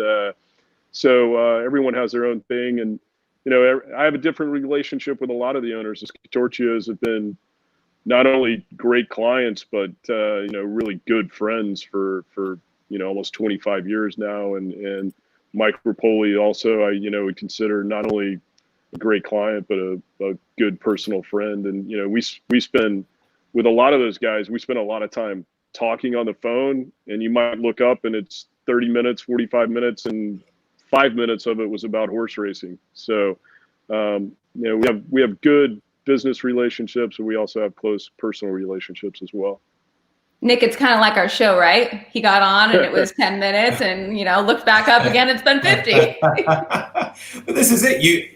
so everyone has their own thing. And I have a different relationship with a lot of the owners. The Scatorcios have been not only great clients, but really good friends for almost 25 years now. And Mike Rapoli also, I would consider not only a great client, but a good personal friend. And we spend, with a lot of those guys, we spend a lot of time talking on the phone, and you might look up and it's 30 minutes, 45 minutes, and 5 minutes of it was about horse racing. So, we have good business relationships, and we also have close personal relationships as well. Nick, it's kind of like our show, right? He got on and it was 10 minutes and, looked back up again, it's been 50. But this is it.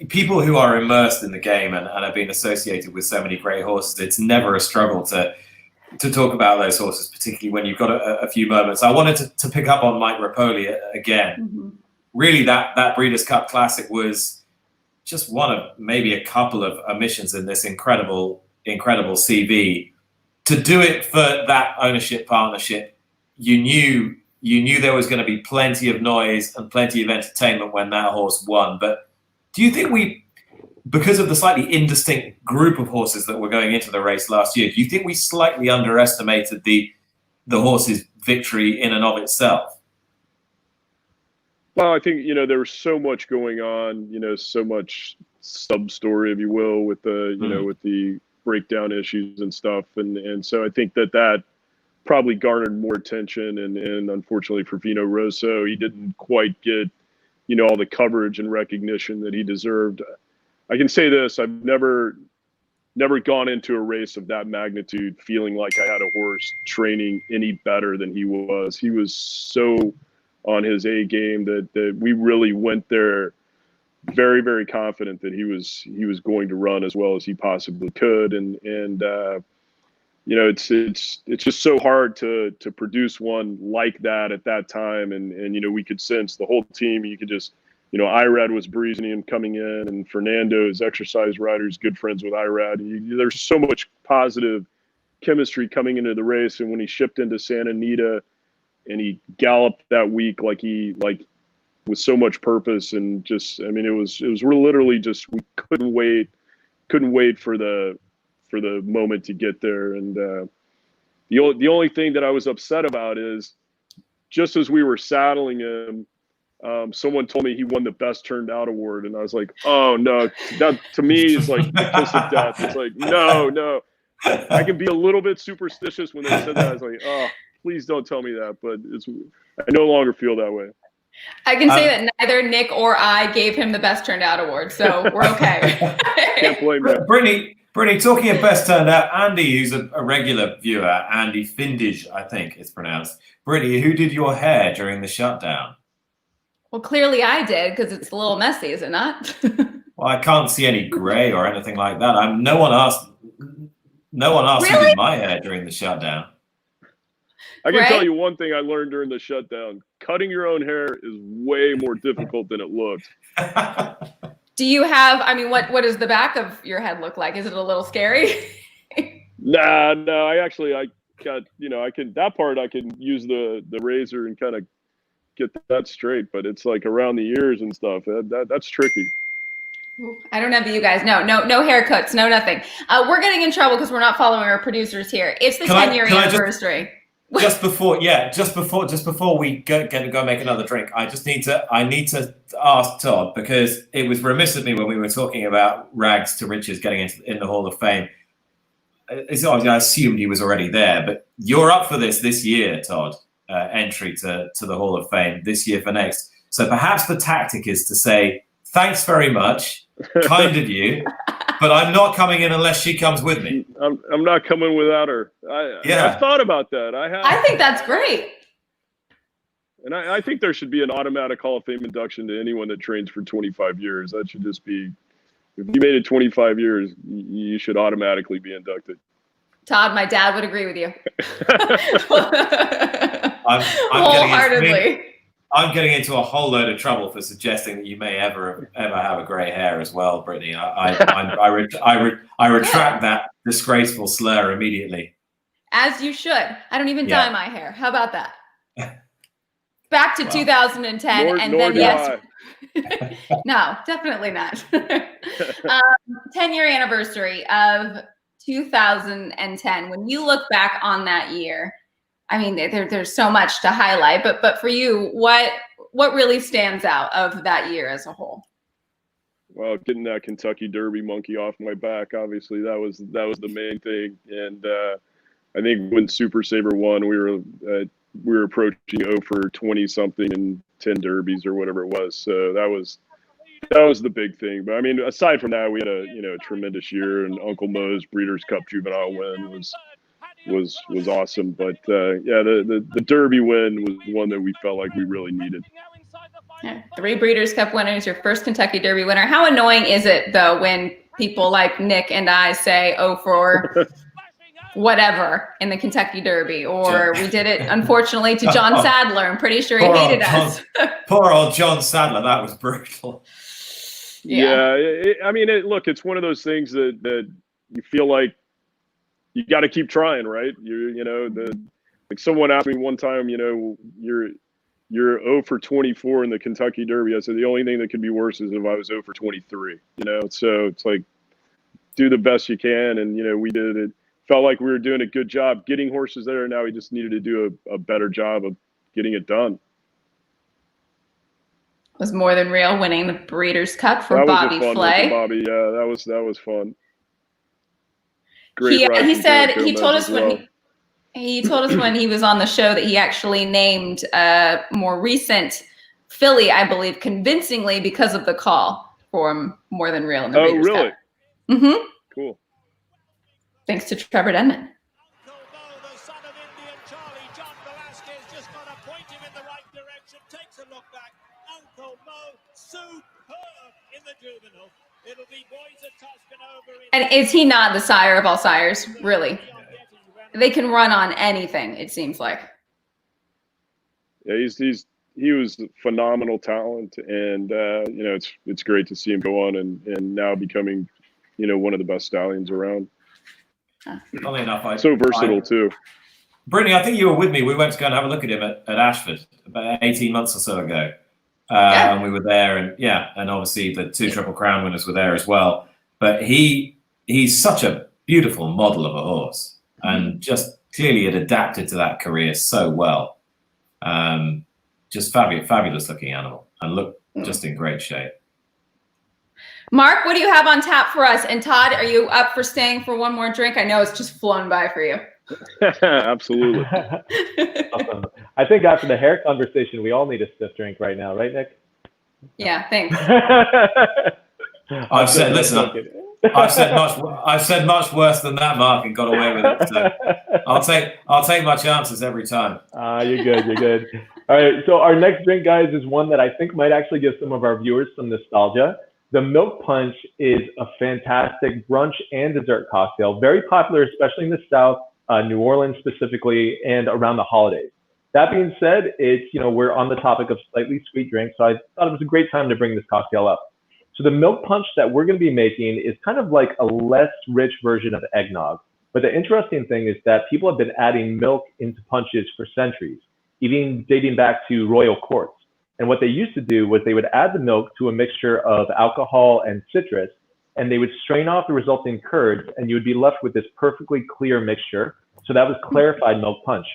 People who are immersed in the game and have been associated with so many great horses, it's never a struggle to talk about those horses, particularly when you've got a few moments. I wanted to pick up on Mike Rapoli again. Mm-hmm. Really, that Breeders' Cup Classic was just one of maybe a couple of omissions in this incredible CV. To do it for that ownership partnership, you knew there was going to be plenty of noise and plenty of entertainment when that horse won. But do you think because of the slightly indistinct group of horses that were going into the race last year, do you think we slightly underestimated the horse's victory in and of itself? Well, I think, there was so much going on, so much sub-story, if you will, with the, with the breakdown issues and stuff. And so I think that probably garnered more attention. And unfortunately for Vino Rosso, he didn't quite get, all the coverage and recognition that he deserved. I can say this, I've never gone into a race of that magnitude feeling like I had a horse training any better than he was. He was so on his A game that we really went there very, very confident that he was going to run as well as he possibly could. And it's just so hard to produce one like that at that time. And we could sense the whole team. You could just, Irad was breezing him coming in, and Fernando, his exercise rider, is good friends with Irad. There's so much positive chemistry coming into the race. And when he shipped into Santa Anita and he galloped that week with so much purpose, and just, it was literally just, we couldn't wait for the moment to get there. And the only thing that I was upset about is, just as we were saddling him, someone told me he won the best turned out award, and I was like, oh no, that to me is like kiss of death. It's like, no, I can be a little bit superstitious when they said that. I was like, oh, please don't tell me that, but I no longer feel that way. I can say that neither Nick or I gave him the best turned out award, so we're okay. Can't blame that. Brittany, talking of best turned out, Andy, who's a regular viewer, Andy Findage, I think it's pronounced. Brittany, who did your hair during the shutdown? Well, clearly I did, because it's a little messy, is it not? Well, I can't see any grey or anything like that. No one asked Really? who did my hair during the shutdown. I can Right? tell you one thing I learned during the shutdown. Cutting your own hair is way more difficult than it looked. Do you have, what does the back of your head look like? Is it a little scary? No, I got, that part I can use the razor and kind of get that straight, but it's like around the ears and stuff. That's tricky. I don't envy you guys. No haircuts, no nothing. We're getting in trouble because we're not following our producers here. It's the 10-year anniversary. Just before we go make another drink, I need to ask Todd, because it was remiss of me when we were talking about rags to riches getting in the Hall of Fame. It's obviously, I assumed he was already there, but you're up for this year, Todd, entry to the Hall of Fame this year for next. So perhaps the tactic is to say, thanks very much, kind of you, but I'm not coming in unless she comes with me. I'm not coming without her. I've thought about that. I think that's great. And I think there should be an automatic Hall of Fame induction to anyone that trains for 25 years. That should just be, if you made it 25 years, you should automatically be inducted. Todd, my dad would agree with you. I'm Wholeheartedly. I'm getting into a whole load of trouble for suggesting that you may ever have a grey hair as well, Brittany. I retract that disgraceful slur immediately. As you should. I don't even dye my hair. How about that? Back to 2010, and then yes. No, definitely not. 10-year anniversary of 2010. When you look back on that year, there's so much to highlight, but for you, what really stands out of that year as a whole? Well, getting that Kentucky Derby monkey off my back, obviously that was the main thing. And I think when Super Sabre won, we were we were approaching 0 for 20 something and 10 derbies or whatever it was. So that was the big thing. But I mean, aside from that, we had a tremendous year, and Uncle Mo's Breeders' Cup Juvenile win was awesome. But the Derby win was one that we felt like we really needed. Yeah, 3 Breeders' Cup winners, your first Kentucky Derby winner. How annoying is it though when people like Nick and I say, "Oh, for whatever" in the Kentucky Derby, or we did it unfortunately to John Sadler. I'm pretty sure he hated us. Poor old John Sadler. That was brutal. Yeah, I mean, look, it's one of those things that you feel like you got to keep trying, right? Like someone asked me one time, you're 0 for 24 in the Kentucky Derby. I said the only thing that could be worse is if I was 0 for 23. So it's like do the best you can, and we did it. Felt like we were doing a good job getting horses there. Now we just needed to do a better job of getting it done. Was More Than Real winning the Breeders' Cup for Bobby Flay. Bobby, yeah, that was fun. Great. He said he told us when he told us when he was on the show that he actually named a more recent filly, I believe, convincingly because of the call for More Than Real in the Breeders' really? Cup. Mm-hmm. Cool. Thanks to Trevor Denman. And is he not the sire of all sires? Really? They can run on anything, it seems like. Yeah, he was a phenomenal talent, and it's great to see him go on and now becoming one of the best stallions around. Funny enough, so versatile too. Brittany, I think you were with me. We went to go and have a look at him at Ashford about 18 months or so ago. And we were there, and obviously the 2 Triple Crown winners were there as well. But he's such a beautiful model of a horse, and just clearly had adapted to that career so well. Just fabulous looking animal, and looked just in great shape. Mark, what do you have on tap for us? And Todd, are you up for staying for one more drink? I know it's just flown by for you. Absolutely. Awesome. I think after the hair conversation, we all need a stiff drink right now, right, Nick? Yeah, thanks. I've said much worse than that, Mark, and got away with it. So I'll take my chances every time. You're good. You're good. All right. So our next drink, guys, is one that I think might actually give some of our viewers some nostalgia. The Milk Punch is a fantastic brunch and dessert cocktail, very popular, especially in the South, New Orleans specifically, and around the holidays. That being said, we're on the topic of slightly sweet drinks, so I thought it was a great time to bring this cocktail up. So the Milk Punch that we're going to be making is kind of like a less rich version of eggnog. But the interesting thing is that people have been adding milk into punches for centuries, even dating back to royal courts. And what they used to do was they would add the milk to a mixture of alcohol and citrus, and they would strain off the resulting curds, and you would be left with this perfectly clear mixture. So that was clarified milk punch.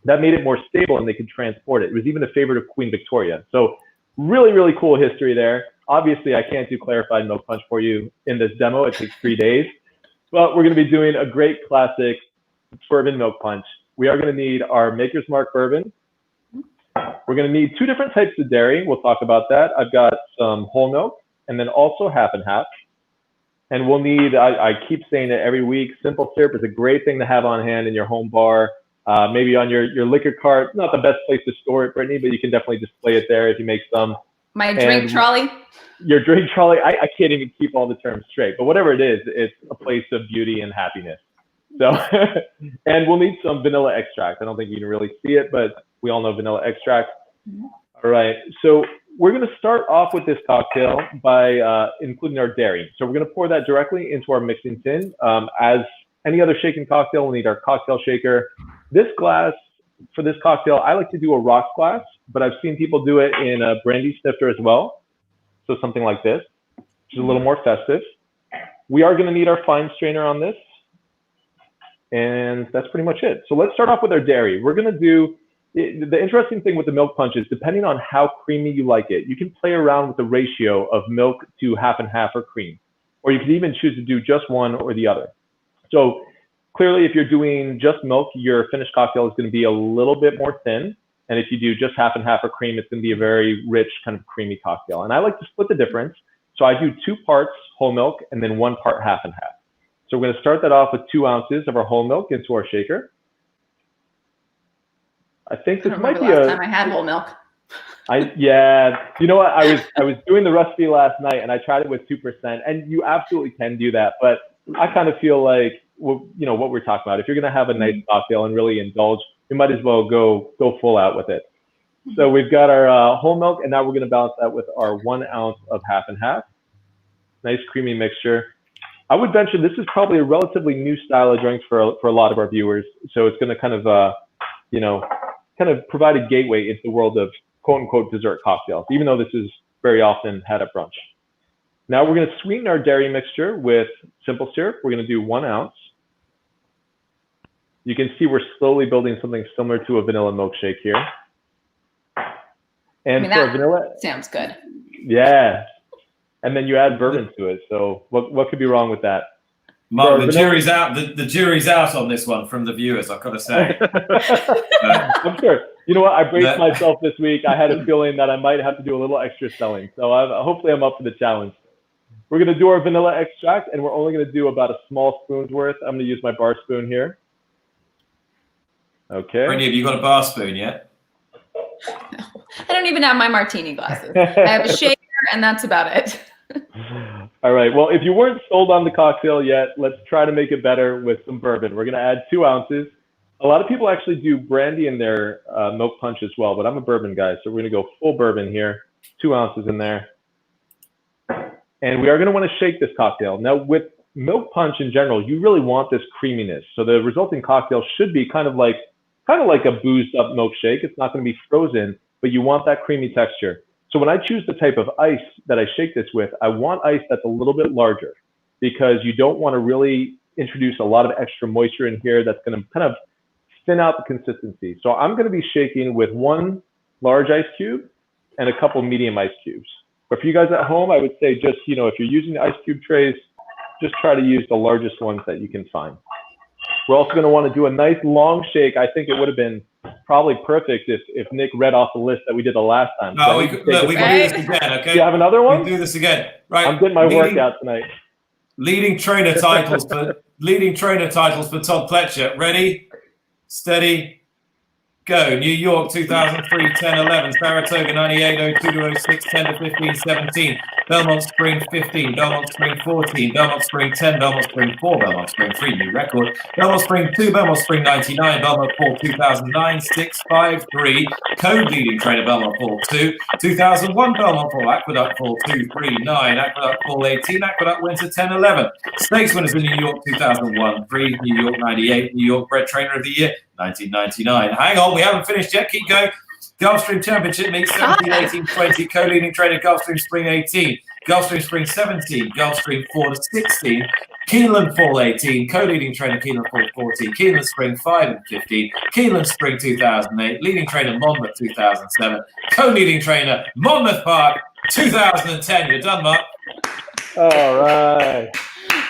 That made it more stable, and they could transport it. It was even a favorite of Queen Victoria. So really, really cool history there. Obviously, I can't do clarified milk punch for you in this demo. It takes 3 days. But we're going to be doing a great classic bourbon milk punch. We are going to need our Maker's Mark bourbon. We're going to need 2 different types of dairy. We'll talk about that. I've got some whole milk and then also half and half. And we'll need, I keep saying it every week, simple syrup is a great thing to have on hand in your home bar, maybe on your liquor cart. Not the best place to store it, Brittany, but you can definitely display it there if you make some. My drink trolley? Your drink trolley, I can't even keep all the terms straight, but whatever it is, it's a place of beauty and happiness. So, and we'll need some vanilla extract. I don't think you can really see it, but we all know vanilla extract. All right, so we're going to start off with this cocktail by including our dairy. So we're going to pour that directly into our mixing tin. As any other shaken cocktail, we'll need our cocktail shaker. This glass, for this cocktail, I like to do a rocks glass, but I've seen people do it in a brandy snifter as well. So something like this, which is a little more festive. We are going to need our fine strainer on this. And that's pretty much it. So let's start off with our dairy. We're going to do, the interesting thing with the milk punch is depending on how creamy you like it, you can play around with the ratio of milk to half and half or cream, or you can even choose to do just one or the other. So Clearly, if you're doing just milk, your finished cocktail is going to be a little bit more thin. And if you do just half and half or cream, it's going to be a very rich, kind of creamy cocktail. And I like to split the difference. So I do 2 parts whole milk and then 1 part half and half. So we're going to start that off with 2 ounces of our whole milk into our shaker. I think this might be last time I had whole milk. Yeah, you know what? I was doing the recipe last night and I tried it with 2%, and you absolutely can do that. But I kind of feel like, well, you know, what we're talking about. If you're going to have a nice cocktail and really indulge, you might as well go full out with it. So we've got our whole milk, and now we're going to balance that with our 1 ounce of half and half. Nice creamy mixture. I would venture this is probably a relatively new style of drinks for a lot of our viewers. So it's going to kind of, you know, kind of provide a gateway into the world of quote unquote dessert cocktails, even though this is very often had at brunch. Now we're going to sweeten our dairy mixture with simple syrup. We're going to do 1 ounce. You can see we're slowly building something similar to a vanilla milkshake here. And for a vanilla, sounds good. Yeah. And then you add bourbon to it. So what could be wrong with that? Mark, the jury's out. The jury's out on this one from the viewers, I've got to say. I'm sure. You know what? I braced myself this week. I had a feeling that I might have to do a little extra selling. So hopefully I'm up for the challenge. We're going to do our vanilla extract, and we're only going to do about a small spoon's worth. I'm going to use my bar spoon here. Okay. Britney, have you got a bar spoon yet? No. I don't even have my martini glasses. I have a shaker, and that's about it. All right. Well, if you weren't sold on the cocktail yet, let's try to make it better with some bourbon. We're going to add 2 ounces. A lot of people actually do brandy in their milk punch as well, but I'm a bourbon guy, so we're going to go full bourbon here. 2 ounces in there. And we are going to want to shake this cocktail. Now, with milk punch in general, you really want this creaminess. So the resulting cocktail should be kind of like a boozed up milkshake. It's not going to be frozen, but you want that creamy texture. So when I choose the type of ice that I shake this with, I want ice that's a little bit larger, because you don't want to really introduce a lot of extra moisture in here that's going to kind of thin out the consistency. So I'm going to be shaking with 1 large ice cube and a couple medium ice cubes. But for you guys at home, I would say just, you know, if you're using the ice cube trays, just try to use the largest ones that you can find. We're also going to want to do a nice long shake. I think it would have been probably perfect if Nick read off the list that we did the last time. No, we can do this again, okay? Do you have another one? We can do this again. Right. I'm getting my workout tonight. Leading trainer titles for Todd Pletcher. Ready, steady, go. New York 2003, 10, 11. Saratoga 98, 02 to 06, 10 to 15, 17. Belmont Spring 15, Belmont Spring 14, Belmont Spring 10, Belmont Spring 4, Belmont Spring 3, new record. Belmont Spring 2, Belmont Spring 99, Belmont Fall 2009, 6, 5, 3. Code leading trainer Belmont Fall 2, 2001 Belmont Fall, Aqueduct Fall 2, 3, 9, Aqueduct Fall 18, Aqueduct Winter 10, 11. Stakes winners in New York 2001, 3, New York 98, New York Bread Trainer of the Year 1999. Hang on, we haven't finished yet. Keep going. Gulfstream Championship meets 17, 18, 20. Co-leading trainer Gulfstream Spring 18. Gulfstream Spring 17. Gulfstream Fall 16. Keeneland Fall 18. Co-leading trainer Keeneland Fall 14. Keeneland Spring 5 and 15. Keeneland Spring 2008. Leading trainer Monmouth 2007. Co-leading trainer Monmouth Park 2010. You're done, Mark. All right.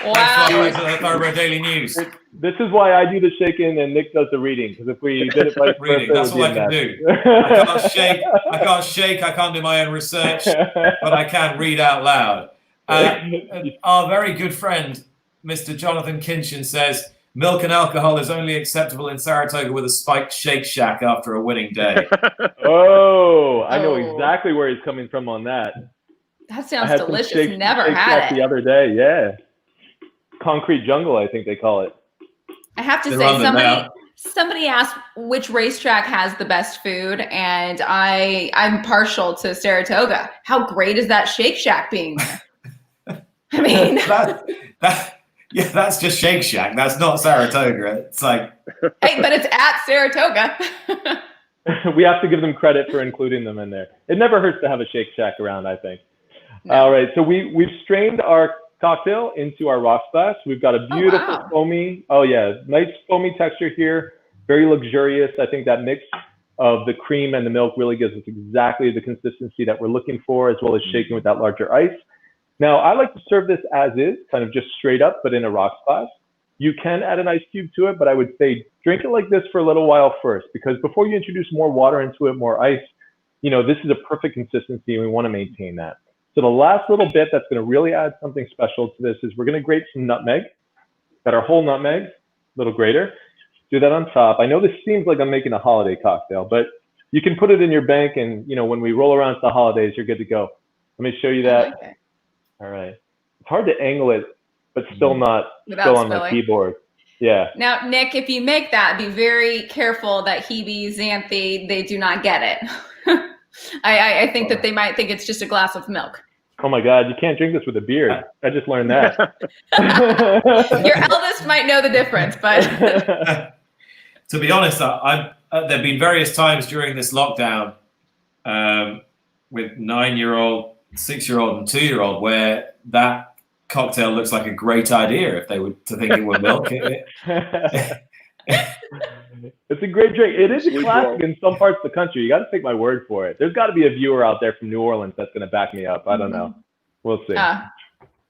Wow. Thanks for the Thoroughbred Daily News. This is why I do the shaking and Nick does the reading, because if we did it vice versa, that's all I can do. I can't shake. I can't do my own research, but I can read out loud. Our very good friend, Mr. Jonathan Kinchin, says milk and alcohol is only acceptable in Saratoga with a spiked Shake Shack after a winning day. Oh, I know exactly where he's coming from on that. That sounds delicious. Never had it. The other day, yeah. Concrete Jungle, I think they call it. I have to say, somebody asked which racetrack has the best food, and I'm partial to Saratoga. How great is that Shake Shack being there? I mean, that's just Shake Shack. That's not Saratoga. It's like, hey, but it's at Saratoga. We have to give them credit for including them in there. It never hurts to have a Shake Shack around, I think. No. All right, so we've strained our cocktail into our rocks glass. We've got a beautiful foamy, nice foamy texture here, very luxurious. I think that mix of the cream and the milk really gives us exactly the consistency that we're looking for, as well as shaking with that larger ice. Now, I like to serve this as is, kind of just straight up, but in a rocks glass. You can add an ice cube to it, but I would say drink it like this for a little while first, because before you introduce more water into it, more ice, this is a perfect consistency and we want to maintain that. So the last little bit that's going to really add something special to this is we're going to grate some nutmeg. Got our whole nutmeg, little grater. Do that on top. I know this seems like I'm making a holiday cocktail, but you can put it in your bank and, when we roll around to the holidays, you're good to go. Let me show you that. Okay. All right. It's hard to angle it, but still not Without on my keyboard. Yeah. Now, Nick, if you make that, be very careful that Hebe, Xanthi, they do not get it. I think that they might think it's just a glass of milk. Oh my God, you can't drink this with a beard. I just learned that. Your eldest might know the difference, but to be honest, there've been various times during this lockdown with 9-year-old, 6-year-old, and 2-year-old where that cocktail looks like a great idea if they were to think it would milk. It's a great drink. It is a classic in some parts of the country. You got to take my word for it. There's got to be a viewer out there from New Orleans that's going to back me up. I don't know. We'll see.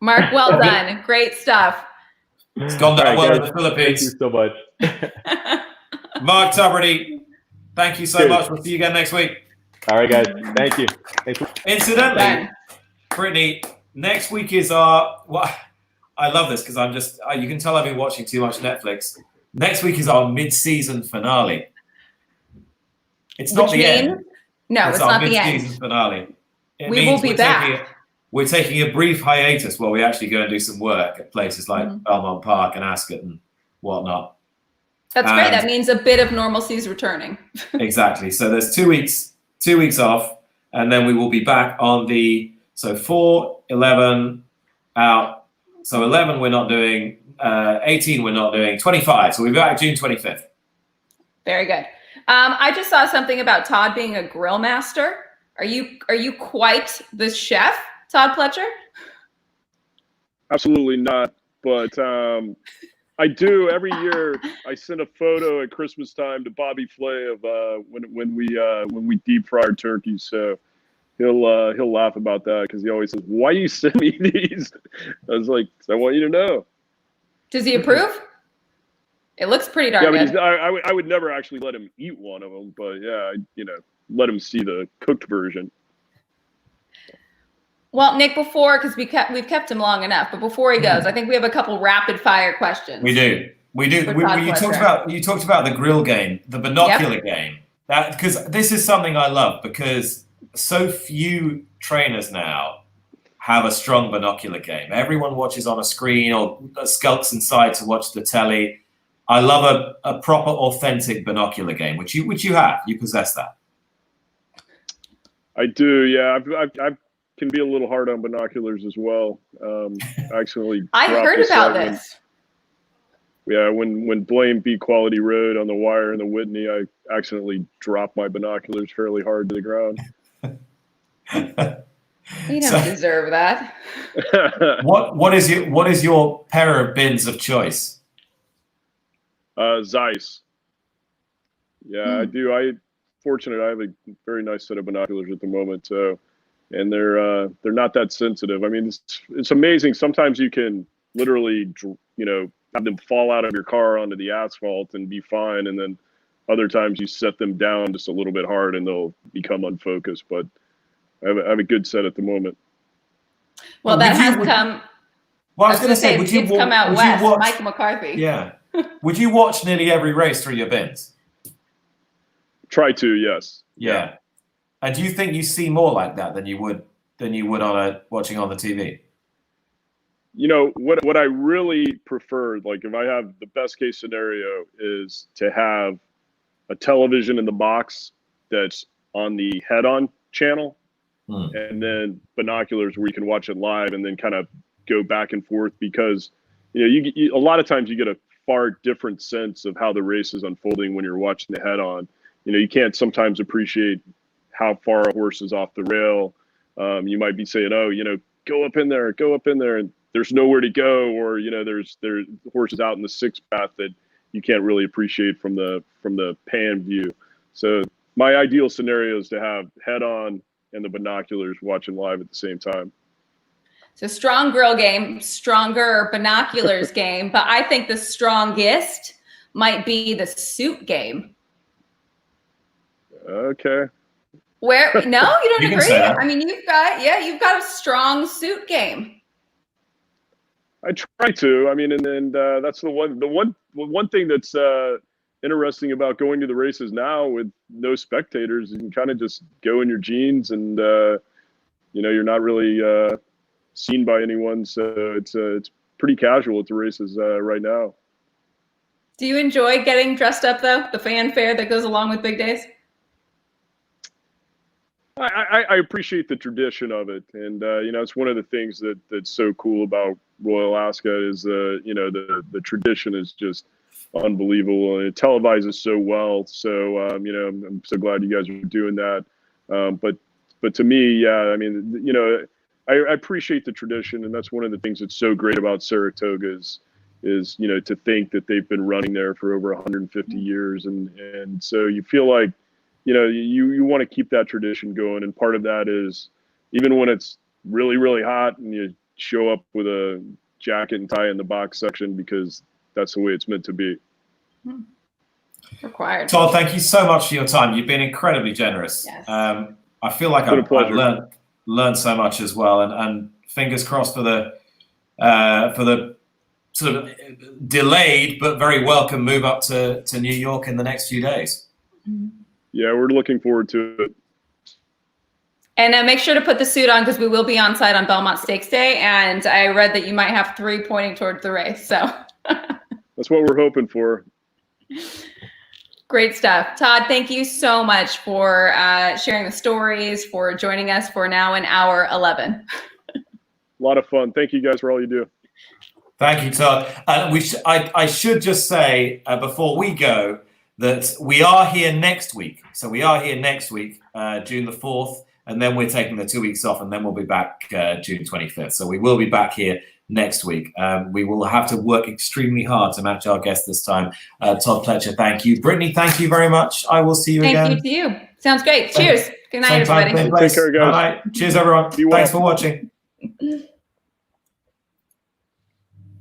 Mark, well done. Great stuff. It's gone down well in the Philippines. Thank you so much. Mark Tubridy, thank you so much. We'll see you again next week. All right, guys. Thank you. Thanks. Incidentally, Brittany, next week is our... Well, I love this because I'm just... you can tell I've been watching too much Netflix. Next week is our mid-season finale. It's not the end. No, it's not the end. Mid-season finale. We will be back. We're taking a brief hiatus where we actually go and do some work at places like Belmont Park and Ascot and whatnot. That's great. That means a bit of normalcy is returning. Exactly. So there's 2 weeks off, and then we will be back on 4, 11 out. So 11 we're not doing. 18 we're not doing. 25, so we'll be back June 25th. Very good. I just saw something about Todd being a grill master. Are you quite the chef, Todd Pletcher? Absolutely not, but I do every year. I send a photo at Christmas time to Bobby Flay of when we deep fry our turkeys. So he'll laugh about that because he always says, "Why you send me these?" I was like, "I want you to know." Does he approve? It looks pretty darn good. I would never actually let him eat one of them, but yeah, let him see the cooked version. Well, Nick, because we've kept him long enough, but before he goes, I think we have a couple rapid fire questions. We do. You talked about the grill game, the binocular game. That because this is something I love because so few trainers now have a strong binocular game. Everyone watches on a screen or skulks inside to watch the telly. I love a proper, authentic binocular game, which you have. You possess that. I do, yeah. I can be a little hard on binoculars as well. I heard about this. When Blaine beat Quality Road on the wire in the Whitney, I accidentally dropped my binoculars fairly hard to the ground. You don't deserve that. What is your pair of bins of choice? Zeiss. Yeah, I do. I have a very nice set of binoculars at the moment. So, and they're not that sensitive. I mean, it's amazing. Sometimes you can literally, have them fall out of your car onto the asphalt and be fine, and then other times you set them down just a little bit hard and they'll become unfocused. But I have a good set at the moment. Well, that has come. Well, I was going to say, it's come out west. Mike McCarthy. Yeah. Would you watch nearly every race through your bins? Try to, yes. Yeah. And do you think you see more like that than you would on watching on the TV? What I really prefer, like if I have the best case scenario, is to have a television in the box that's on the head-on channel. And then binoculars where you can watch it live and then kind of go back and forth because, you a lot of times you get a far different sense of how the race is unfolding when you're watching the head on. You can't sometimes appreciate how far a horse is off the rail. You might be saying, go up in there, and there's nowhere to go, or there's horses out in the sixth path that you can't really appreciate from the pan view. So my ideal scenario is to have head on and the binoculars watching live at the same time. So strong grill game, stronger binoculars game, but I think the strongest might be the suit game. Okay. Where no, you don't You can agree? say that. I mean, you've got a strong suit game. I try to. I mean, and that's the one thing that's interesting about going to the races now with no spectators. You can kind of just go in your jeans, and you're not really seen by anyone. So it's pretty casual at the races right now. Do you enjoy getting dressed up though? The fanfare that goes along with big days? I appreciate the tradition of it, and it's one of the things that's so cool about Royal Alaska is the tradition is just unbelievable, and it televises so well. So I'm so glad you guys are doing that. But to me, yeah, I mean, I appreciate the tradition, and that's one of the things that's so great about Saratoga is to think that they've been running there for over 150 years, and so you feel like you want to keep that tradition going, and part of that is even when it's really, really hot and you show up with a jacket and tie in the box section because that's the way it's meant to be. Required. Todd, thank you so much for your time. You've been incredibly generous. Yes. I feel like I've learned so much as well, and fingers crossed for the sort of delayed but very welcome move up to New York in the next few days. Yeah, we're looking forward to it. And make sure to put the suit on because we will be on site on Belmont Stakes Day. And I read that you might have 3 pointing towards the race. So that's what we're hoping for. Great stuff. Todd, thank you so much for sharing the stories, for joining us for now in hour 11. A lot of fun. Thank you guys for all you do. Thank you, Todd. I should just say before we go that we are here next week. So we are here next week, June the 4th, and then we're taking the 2 weeks off, and then we'll be back June 25th. So we will be back here next week. We will have to work extremely hard to match our guest this time. Todd Pletcher, thank you. Brittany, thank you very much. I will see you again. Thank you to you. Sounds great. Cheers. Good night, everybody. Take care, guys. All right. Cheers, everyone. Thanks for watching.